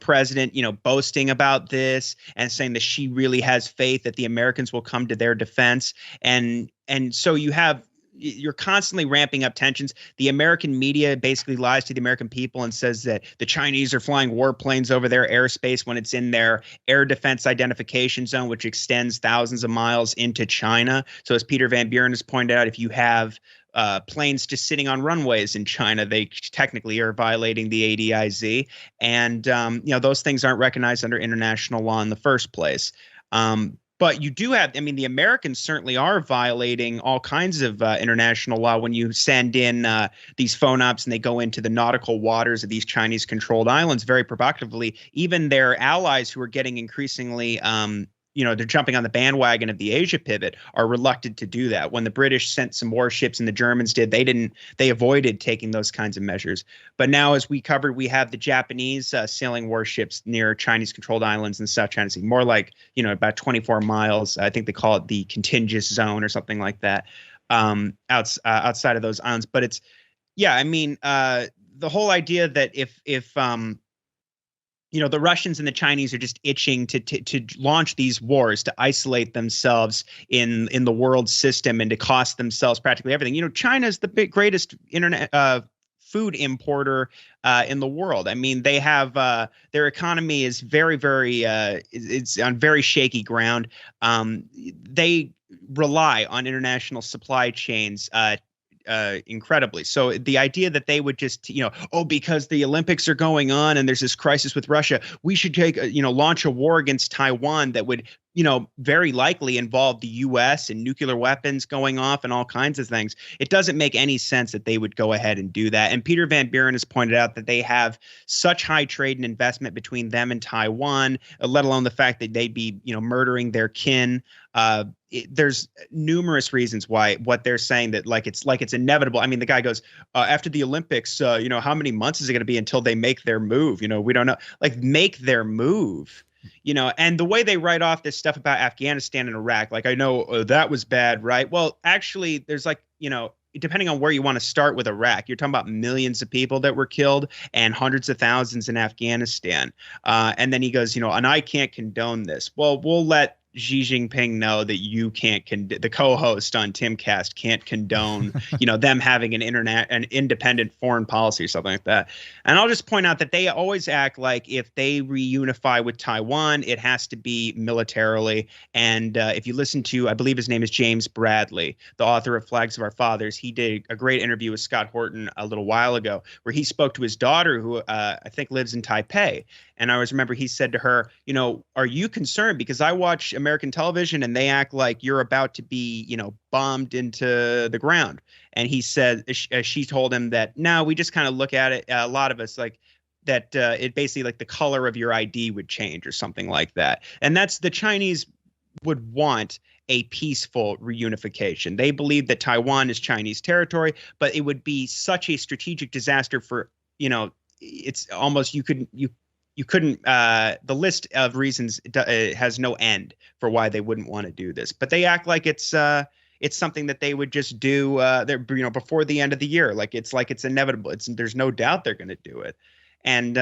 S2: president, boasting about this and saying that she really has faith that the Americans will come to their defense. And so you're constantly ramping up tensions. The American media basically lies to the American people and says that the Chinese are flying warplanes over their airspace when it's in their air defense identification zone, which extends thousands of miles into China. So as Peter Van Buren has pointed out, if you have planes just sitting on runways in China. They technically are violating the ADIZ, and those things aren't recognized under international law in the first place. But you do have, the Americans certainly are violating all kinds of international law when you send in these phone ups and they go into the nautical waters of these Chinese-controlled islands very provocatively. Even their allies, who are getting increasingly they're jumping on the bandwagon of the Asia pivot, are reluctant to do that. When the British sent some warships and the Germans did, they avoided taking those kinds of measures. But now, as we covered, we have the Japanese sailing warships near Chinese-controlled islands in the South China Sea, more like, about 24 miles. I think they call it the contingent zone or something like that, outside of those islands. But it's, the whole idea that if the Russians and the Chinese are just itching to launch these wars, to isolate themselves in the world system and to cost themselves practically everything. China is the greatest internet food importer in the world. They have their economy is very, very it's on very shaky ground. They rely on international supply chains incredibly. So the idea that they would just, because the Olympics are going on and there's this crisis with Russia, we should launch a war against Taiwan that would, very likely involve the U.S. and nuclear weapons going off and all kinds of things. It doesn't make any sense that they would go ahead and do that. And Peter Van Buren has pointed out that they have such high trade and investment between them and Taiwan, let alone the fact that they'd be, murdering their kin. There's numerous reasons why what they're saying that it's inevitable. The guy goes, after the Olympics, how many months is it going to be until they make their move? We don't know. Make their move. And the way they write off this stuff about Afghanistan and Iraq, I know that was bad, right? Well, actually, there's depending on where you want to start with Iraq, you're talking about millions of people that were killed and hundreds of thousands in Afghanistan. And then he goes, and I can't condone this. Well, we'll let Xi Jinping know that you can't the co-host on Timcast can't condone, them having an independent foreign policy or something like that. And I'll just point out that they always act like if they reunify with Taiwan, it has to be militarily. And if you listen to, I believe his name is James Bradley, the author of Flags of Our Fathers, he did a great interview with Scott Horton a little while ago where he spoke to his daughter, who I think lives in Taipei. And I always remember he said to her, are you concerned? Because I watch American television and they act like you're about to be, bombed into the ground. And he said, she told him that, no, we just kind of look at it. A lot of us that it basically the color of your ID would change or something like that. And that's the Chinese would want a peaceful reunification. They believe that Taiwan is Chinese territory, but it would be such a strategic disaster for, it's almost you couldn't the list of reasons has no end for why they wouldn't want to do this, but they act like it's something that they would just do before the end of the year. It's inevitable. There's no doubt they're going to do it. And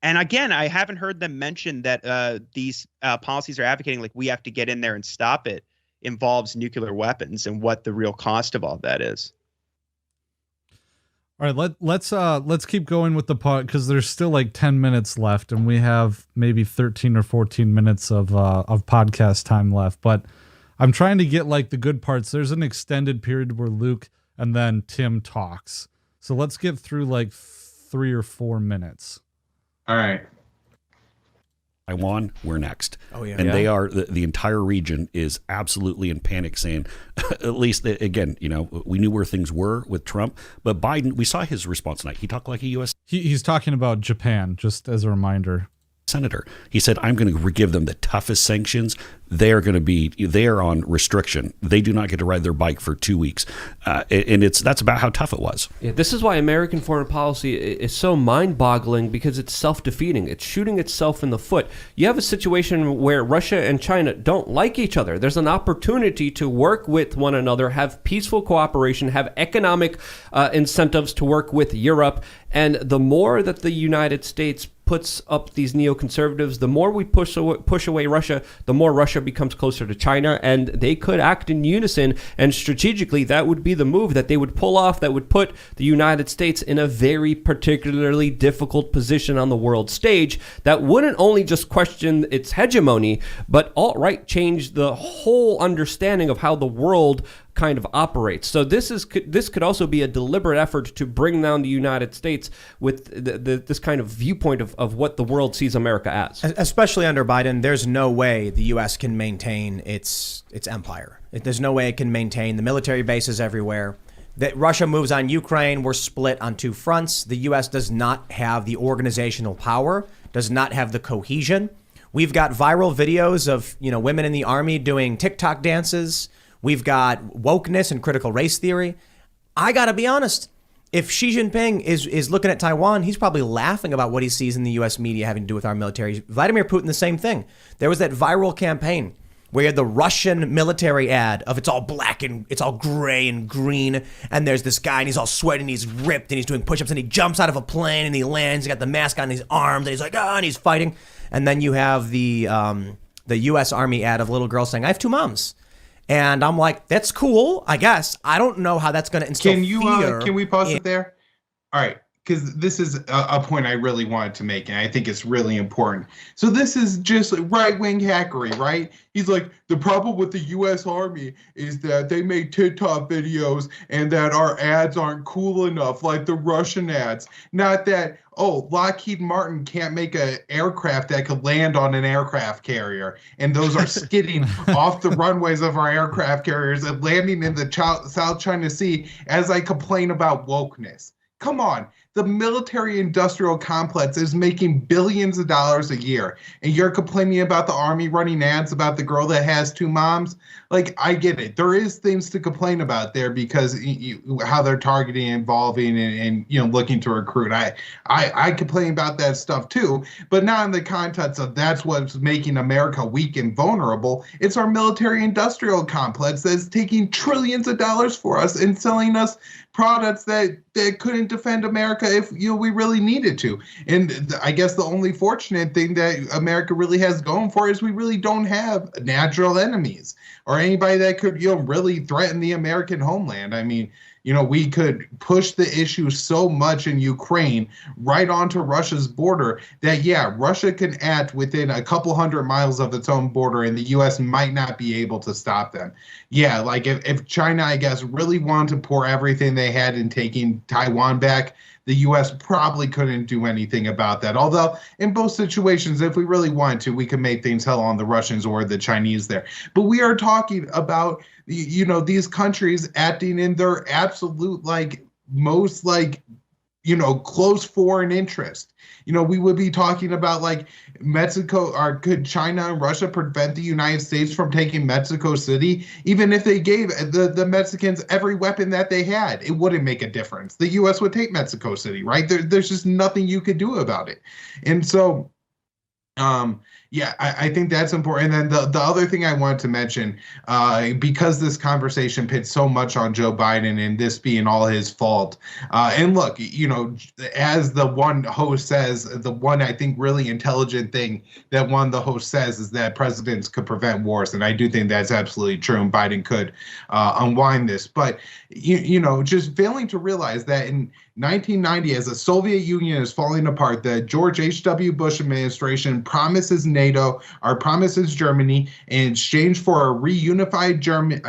S2: again, I haven't heard them mention that these policies are advocating we have to get in there and stop it involves nuclear weapons and what the real cost of all that is.
S1: All right, let's keep going with the pod because there's still 10 minutes left, and we have maybe 13 or 14 minutes of podcast time left. But I'm trying to get the good parts. There's an extended period where Luke and then Tim talks. So let's get through 3 or 4 minutes.
S3: All right.
S4: Taiwan, we're next.
S6: Oh, yeah.
S4: And they are, the entire region is absolutely in panic saying, at least, again, we knew where things were with Trump, but Biden, we saw his response tonight. He talked like a U.S.
S1: He's talking about Japan, just as a reminder.
S4: Senator. He said, I'm going to give them the toughest sanctions. They are on restriction. They do not get to ride their bike for 2 weeks. And that's about how tough it was.
S5: Yeah, this is why American foreign policy is so mind-boggling, because it's self-defeating. It's shooting itself in the foot. You have a situation where Russia and China don't like each other. There's an opportunity to work with one another, have peaceful cooperation, have economic incentives to work with Europe. And the more that the United States puts up these neoconservatives, the more we push away Russia, the more Russia becomes closer to China, and they could act in unison. And strategically, that would be the move that they would pull off that would put the United States in a very particularly difficult position on the world stage that wouldn't only just question its hegemony, but outright change the whole understanding of how the world kind of operates. So this could also be a deliberate effort to bring down the United States with this kind of viewpoint of what the world sees America as.
S7: Especially under Biden, there's no way the U.S. can maintain its empire. There's no way it can maintain the military bases everywhere. That Russia moves on Ukraine, we're split on two fronts. The U.S. does not have the organizational power, does not have the cohesion. We've got viral videos of, women in the army doing TikTok dances. We've got wokeness and critical race theory. I got to be honest. If Xi Jinping is looking at Taiwan, he's probably laughing about what he sees in the U.S. media having to do with our military. Vladimir Putin, the same thing. There was that viral campaign where you had the Russian military ad of it's all black and it's all gray and green. And there's this guy and he's all sweating, he's ripped and he's doing push-ups and he jumps out of a plane and he lands. He's got the mask on his arms and he's like, and he's fighting. And then you have the U.S. Army ad of a little girl saying, I have two moms. And I'm like, that's cool, I guess. I don't know how that's going to instill fear.
S3: Can we pause it there? All right. Because this is a point I really wanted to make, and I think it's really important. So this is just right-wing hackery, right? He's like, the problem with the U.S. Army is that they make TikTok videos and that our ads aren't cool enough, like the Russian ads. Not that, Lockheed Martin can't make an aircraft that could land on an aircraft carrier, and those are skidding off the runways of our aircraft carriers and landing in the South China Sea as I complain about wokeness. Come on. The military-industrial complex is making billions of dollars a year, and you're complaining about the Army running ads about the girl that has two moms? Like, I get it. There is things to complain about there because how they're targeting, involving, and looking to recruit. I complain about that stuff too, but not in the context of that's what's making America weak and vulnerable. It's our military-industrial complex that's taking trillions of dollars for us and selling us products that couldn't defend America if we really needed to. And I guess the only fortunate thing that America really has going for it is we really don't have natural enemies or anybody that could really threaten the American homeland. I mean, we could push the issue so much in Ukraine right onto Russia's border that, Russia can act within a couple hundred miles of its own border and the U.S. might not be able to stop them. Yeah, like if China, I guess, really wanted to pour everything they had in taking Taiwan back, the U.S. probably couldn't do anything about that. Although in both situations, if we really wanted to, we could make things hell on the Russians or the Chinese there. But we are talking about, these countries acting in their absolute, most, close foreign interest. We would be talking about Mexico, or could China and Russia prevent the United States from taking Mexico City? Even if they gave the Mexicans every weapon that they had, it wouldn't make a difference. The U.S. would take Mexico City, right? There's just nothing you could do about it. And so, I think that's important. And then the other thing I wanted to mention, because this conversation pits so much on Joe Biden and this being all his fault. And look, as the one host says, the one I think really intelligent thing that one of the hosts says is that presidents could prevent wars. And I do think that's absolutely true. And Biden could unwind this. But, just failing to realize that in 1990, as the Soviet Union is falling apart, the George H.W. Bush administration promises NATO, or promises Germany, in exchange for a reunified Germany.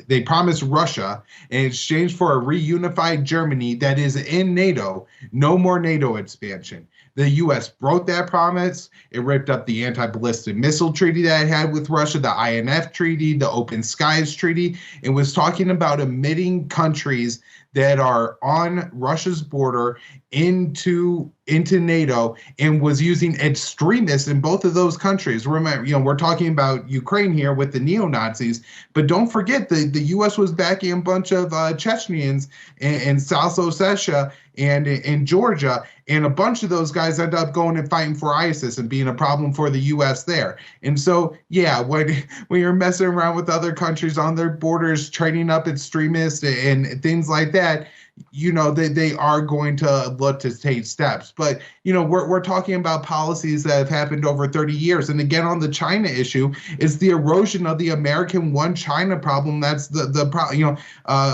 S3: They promise Russia, in exchange for a reunified Germany that is in NATO, no more NATO expansion. The U.S. broke that promise. It ripped up the anti-ballistic missile treaty that it had with Russia, the INF treaty, the Open Skies treaty. It was talking about admitting countries that are on Russia's border into NATO, and was using extremists in both of those countries. Remember, we're talking about Ukraine here with the neo-Nazis, but don't forget the U.S. was backing a bunch of Chechens in South Ossetia and in Georgia, and a bunch of those guys end up going and fighting for ISIS and being a problem for the U.S. there. And so, when you're messing around with other countries on their borders, training up extremists and things like that, they are going to look to take steps. But, we're talking about policies that have happened over 30 years. And again, on the China issue, it's the erosion of the American one China problem. That's the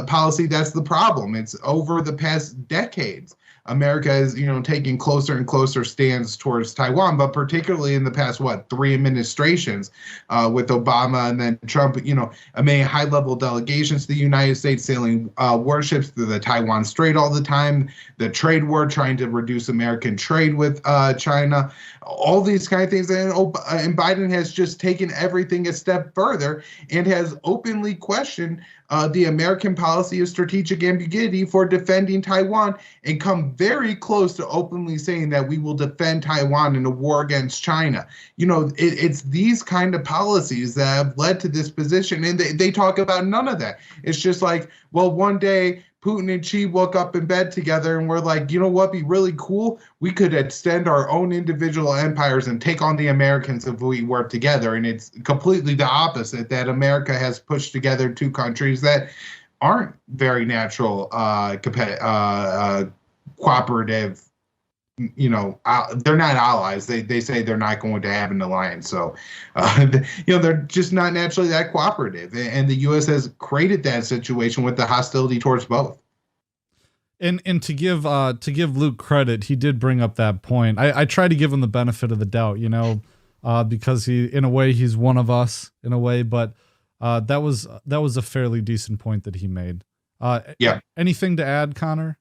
S3: policy. That's the problem. It's over the past decades. America is, taking closer and closer stands towards Taiwan, but particularly in the past, 3 administrations with Obama and then Trump, many high-level delegations to the United States sailing warships through the Taiwan Strait all the time, the trade war trying to reduce American trade with China, all these kind of things. And Biden has just taken everything a step further and has openly questioned the American policy of strategic ambiguity for defending Taiwan and come very close to openly saying that we will defend Taiwan in a war against China. It's these kind of policies that have led to this position, and they talk about none of that. It's just like, well, one day Putin and Xi woke up in bed together and we're like, you know what, be really cool? We could extend our own individual empires and take on the Americans if we work together. And it's completely the opposite, that America has pushed together 2 countries that aren't very natural, cooperative. They're not allies. They say they're not going to have an alliance. So, they're just not naturally that cooperative. And the U.S. has created that situation with the hostility towards both.
S1: And to give Luke credit, he did bring up that point. I try to give him the benefit of the doubt, because he, in a way, he's one of us in a way. But that was a fairly decent point that he made.
S3: Yeah.
S1: Anything to add, Connor?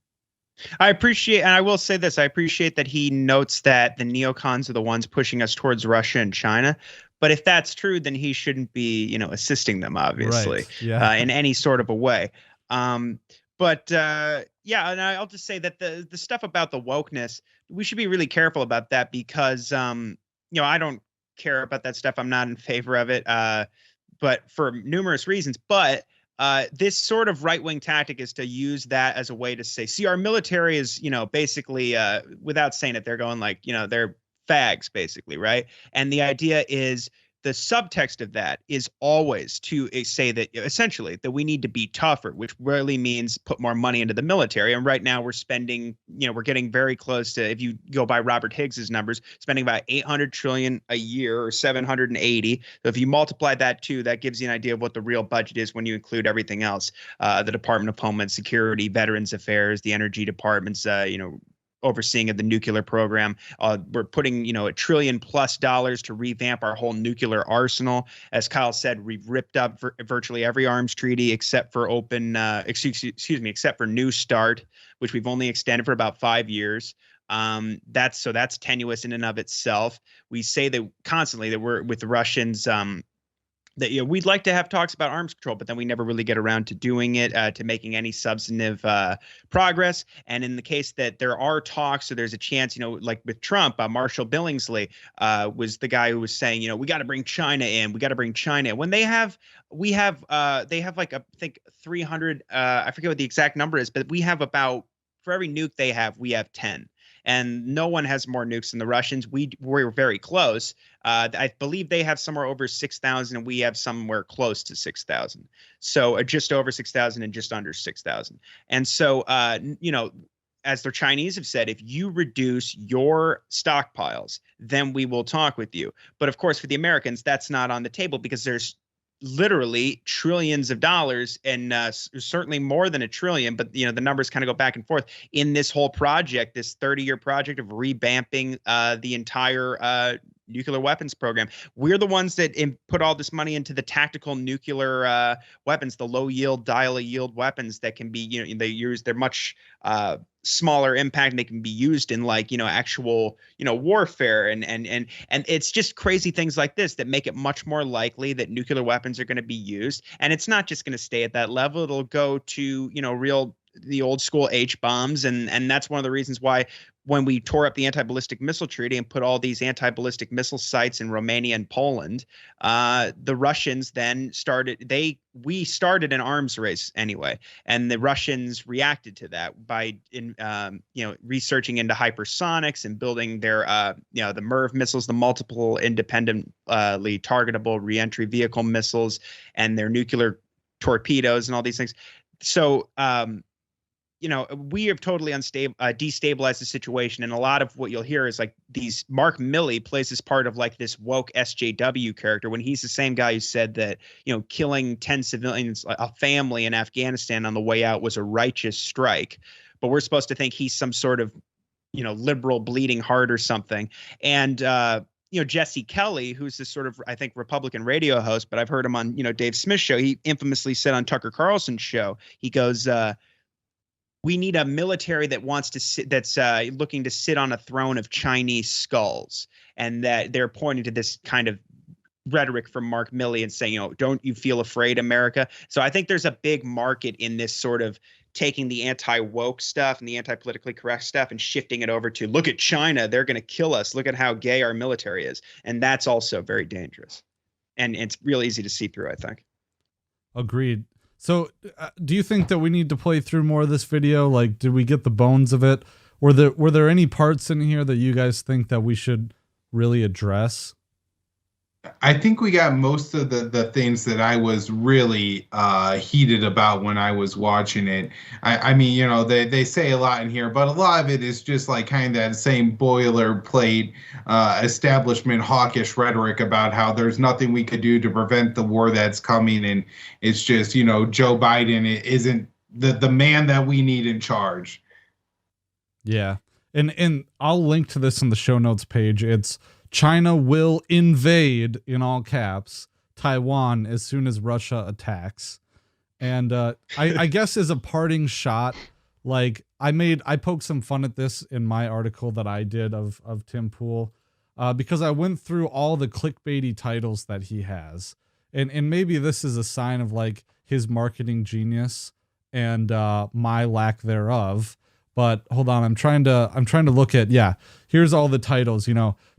S2: I appreciate, and I will say this, I appreciate that he notes that the neocons are the ones pushing us towards Russia and China. But if that's true, then he shouldn't be, assisting them, obviously,
S1: right. Yeah.
S2: In any sort of a way. And I'll just say that the stuff about the wokeness, we should be really careful about that because, I don't care about that stuff. I'm not in favor of it, but for numerous reasons. But this sort of right-wing tactic is to use that as a way to say, see, our military is, basically, without saying it, they're going like, they're fags, basically, right? And the idea is the subtext of that is always to say that essentially that we need to be tougher, which really means put more money into the military. And right now we're spending, we're getting very close to, if you go by Robert Higgs's numbers, spending about 800 trillion a year or 780. So if you multiply that too, that gives you an idea of what the real budget is when you include everything else. The Department of Homeland Security, Veterans Affairs, the energy departments, overseeing of the nuclear program. We're putting, $1 trillion+ to revamp our whole nuclear arsenal. As Kyle said, we've ripped up virtually every arms treaty except for except for New START, which we've only extended for about 5 years. That's tenuous in and of itself. We say that constantly that we're with the Russians, that we'd like to have talks about arms control, but then we never really get around to doing it, to making any substantive progress. And in the case that there are talks, so there's a chance, like with Trump, Marshall Billingsley was the guy who was saying, we got to bring China in. We got to bring China in. When they have like, I think 300, I forget what the exact number is, but we have about, for every nuke they have, we have 10. And no one has more nukes than the Russians. We're very close. I believe they have somewhere over 6,000, and we have somewhere close to 6,000. So just over 6,000 and just under 6,000. And so, as the Chinese have said, if you reduce your stockpiles, then we will talk with you. But of course, for the Americans, that's not on the table because there's literally trillions of dollars, and certainly more than $1 trillion, but the numbers kind of go back and forth in this whole project, this 30-year project of revamping the entire nuclear weapons program. We're the ones that put all this money into the tactical nuclear weapons, the low yield, dial yield weapons that can be, they're much smaller impact, and they can be used in actual, warfare. And it's just crazy things like this that make it much more likely that nuclear weapons are going to be used. And it's not just going to stay at that level. It'll go to, the old school H bombs. And that's one of the reasons why when we tore up the anti-ballistic missile treaty and put all these anti-ballistic missile sites in Romania and Poland, the Russians then we started an arms race anyway, and the Russians reacted to that by researching into hypersonics and building their the MIRV missiles, the multiple independently targetable reentry vehicle missiles, and their nuclear torpedoes and all these things. So we have totally destabilized the situation. And a lot of what you'll hear is Mark Milley plays this part of this woke SJW character, when he's the same guy who said that, killing 10 civilians, a family in Afghanistan on the way out was a righteous strike. but we're supposed to think he's some sort of, liberal bleeding heart or something. And, Jesse Kelly, who's this sort of, I think, Republican radio host, but I've heard him on, Dave Smith's show. He infamously said on Tucker Carlson's show, he goes, we need a military that wants to sit, that's looking to sit on a throne of Chinese skulls. And that they're pointing to this kind of rhetoric from Mark Milley and saying, don't you feel afraid, America? So I think there's a big market in this sort of taking the anti-woke stuff and the anti-politically correct stuff and shifting it over to, look at China, they're going to kill us. Look at how gay our military is. And that's also very dangerous. And it's real easy to see through, I think.
S1: Agreed. So do you think that we need to play through more of this video? Like, did we get the bones of it? Were there any parts in here that you guys think that we should really address?
S3: I think we got most of the things that I was really heated about when I was watching it. I mean, they say a lot in here, but a lot of it is just like kind of that same boilerplate establishment hawkish rhetoric about how there's nothing we could do to prevent the war that's coming. And it's just, Joe Biden isn't the man that we need in charge.
S1: Yeah. And I'll link to this in the show notes page. It's China will invade, in all caps, Taiwan as soon as Russia attacks. And I guess as a parting shot, like I poked some fun at this in my article that I did of Tim Pool, because I went through all the clickbaity titles that he has. And maybe this is a sign of like his marketing genius and my lack thereof. But hold on, I'm trying to look at, here's all the titles,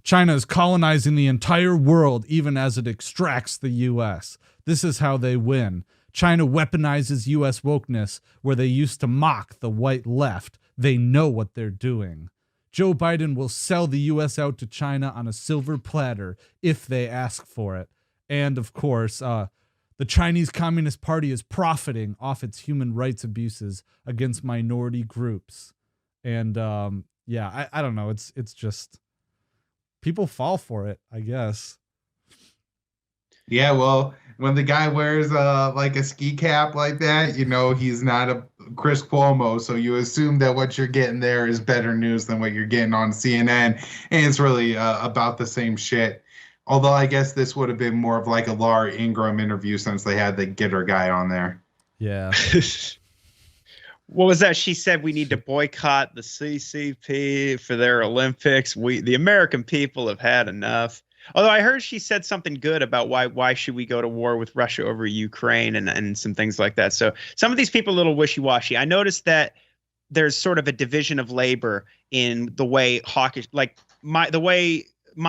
S1: China is colonizing the entire world even as it extracts the U.S. This is how they win. China weaponizes U.S. wokeness where they used to mock the white left. They know what they're doing. Joe Biden will sell the U.S. out to China on a silver platter if they ask for it. And of course, the Chinese Communist Party is profiting off its human rights abuses against minority groups. And I don't know. It's just people fall for it, I guess.
S3: Yeah, well, when the guy wears like a ski cap like that, he's not a Chris Cuomo. So you assume that what you're getting there is better news than what you're getting on CNN. And it's really about the same shit. Although I guess this would have been more of like a Laura Ingraham interview since they had the Gitter guy on there.
S1: Yeah.
S2: What was that? She said we need to boycott the CCP for their Olympics. The American people have had enough. Although I heard she said something good about why should we go to war with Russia over Ukraine and some things like that. So some of these people are a little wishy-washy. I noticed that there's sort of a division of labor in the way hawkish, like my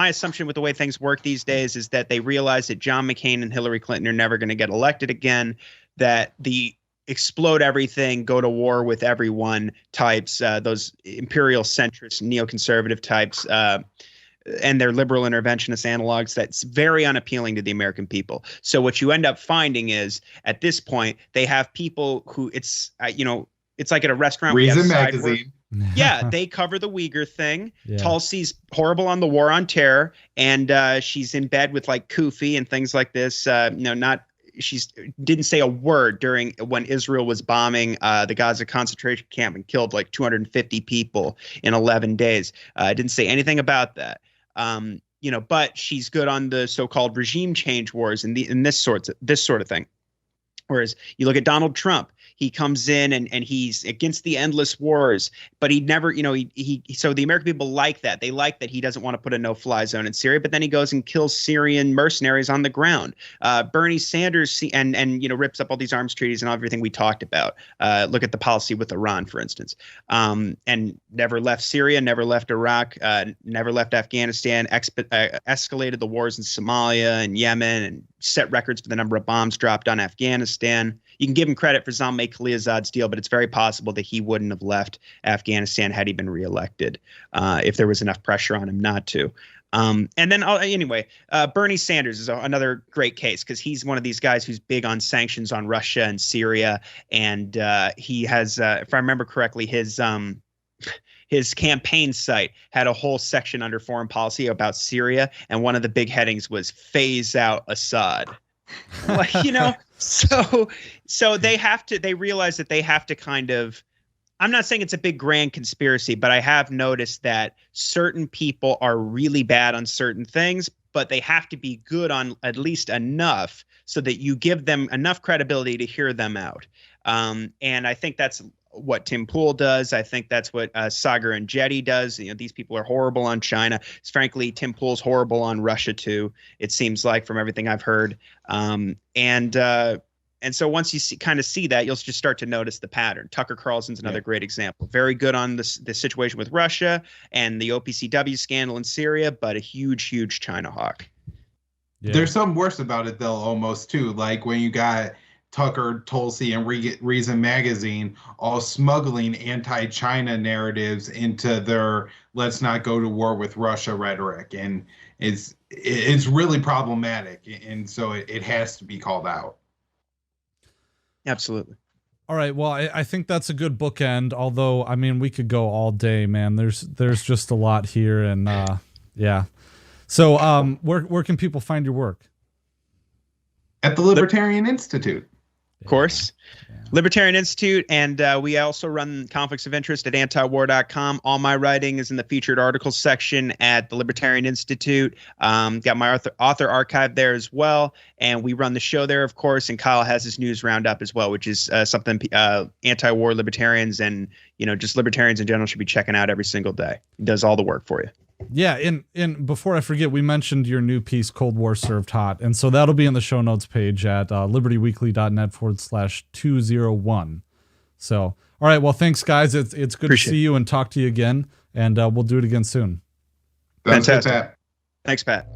S2: assumption with the way things work these days is that they realize that John McCain and Hillary Clinton are never going to get elected again, that the explode everything, go to war with everyone types, those imperial centrist neoconservative types, and their liberal interventionist analogs, that's very unappealing to the American people. So what you end up finding is at this point, they have people who it's like at a restaurant.
S3: Reason Magazine.
S2: Yeah, they cover the Uyghur thing.
S1: Yeah.
S2: Tulsi's horrible on the war on terror, and she's in bed with like Kufi and things like this. She didn't say a word during when Israel was bombing the Gaza concentration camp and killed like 250 people in 11 days. Didn't say anything about that. But she's good on the so-called regime change wars and this sort of thing. Whereas you look at Donald Trump, he comes in and he's against the endless wars, but he never, so the American people like that. They like that he doesn't want to put a no-fly zone in Syria, but then he goes and kills Syrian mercenaries on the ground. Bernie Sanders and rips up all these arms treaties and everything we talked about. Look at the policy with Iran, for instance, and never left Syria, never left Iraq, never left Afghanistan, escalated the wars in Somalia and Yemen and set records for the number of bombs dropped on Afghanistan. You can give him credit for Zalmay Khalilzad's deal, but it's very possible that he wouldn't have left Afghanistan had he been reelected, if there was enough pressure on him not to. And then Bernie Sanders is another great case because he's one of these guys who's big on sanctions on Russia and Syria. And he has, if I remember correctly, his campaign site had a whole section under foreign policy about Syria. And one of the big headings was phase out Assad. So they realize that they have to kind of I'm not saying it's a big grand conspiracy, but I have noticed that certain people are really bad on certain things, but they have to be good on at least enough so that you give them enough credibility to hear them out. And I think that's what Tim Pool does. I think that's what Sagar and Jetty does. These people are horrible on China. Frankly, Tim Pool's horrible on Russia too, it seems like, from everything I've heard. And so once you kind of see that, you'll just start to notice the pattern. Tucker Carlson's another great example. Very good on the situation with Russia and the OPCW scandal in Syria, but a huge China hawk.
S3: Yeah. There's something worse about it, though, almost, too. Like when you got Tucker, Tulsi, and Reason Magazine all smuggling anti-China narratives into their let's not go to war with Russia rhetoric. And it's really problematic. And so it has to be called out.
S2: Absolutely.
S1: All right. Well, I think that's a good bookend. Although, I mean, we could go all day, man. There's just a lot here, and yeah. So, where can people find your work?
S3: At the Libertarian Institute.
S2: Of course. Yeah. Libertarian Institute, and we also run conflicts of interest at antiwar.com. All my writing is in the featured articles section at the Libertarian Institute. Got my author archive there as well, and we run the show there, of course, and Kyle has his news roundup as well, which is something anti-war libertarians and just libertarians in general should be checking out every single day. He does all the work for you.
S1: Yeah, and before I forget, we mentioned your new piece, Cold War Served Hot, and so that'll be in the show notes page at libertyweekly.net/201. So, all right, well, thanks, guys. It's good to see you and talk to you again, and we'll do it again soon.
S2: Fantastic. Thanks, Pat.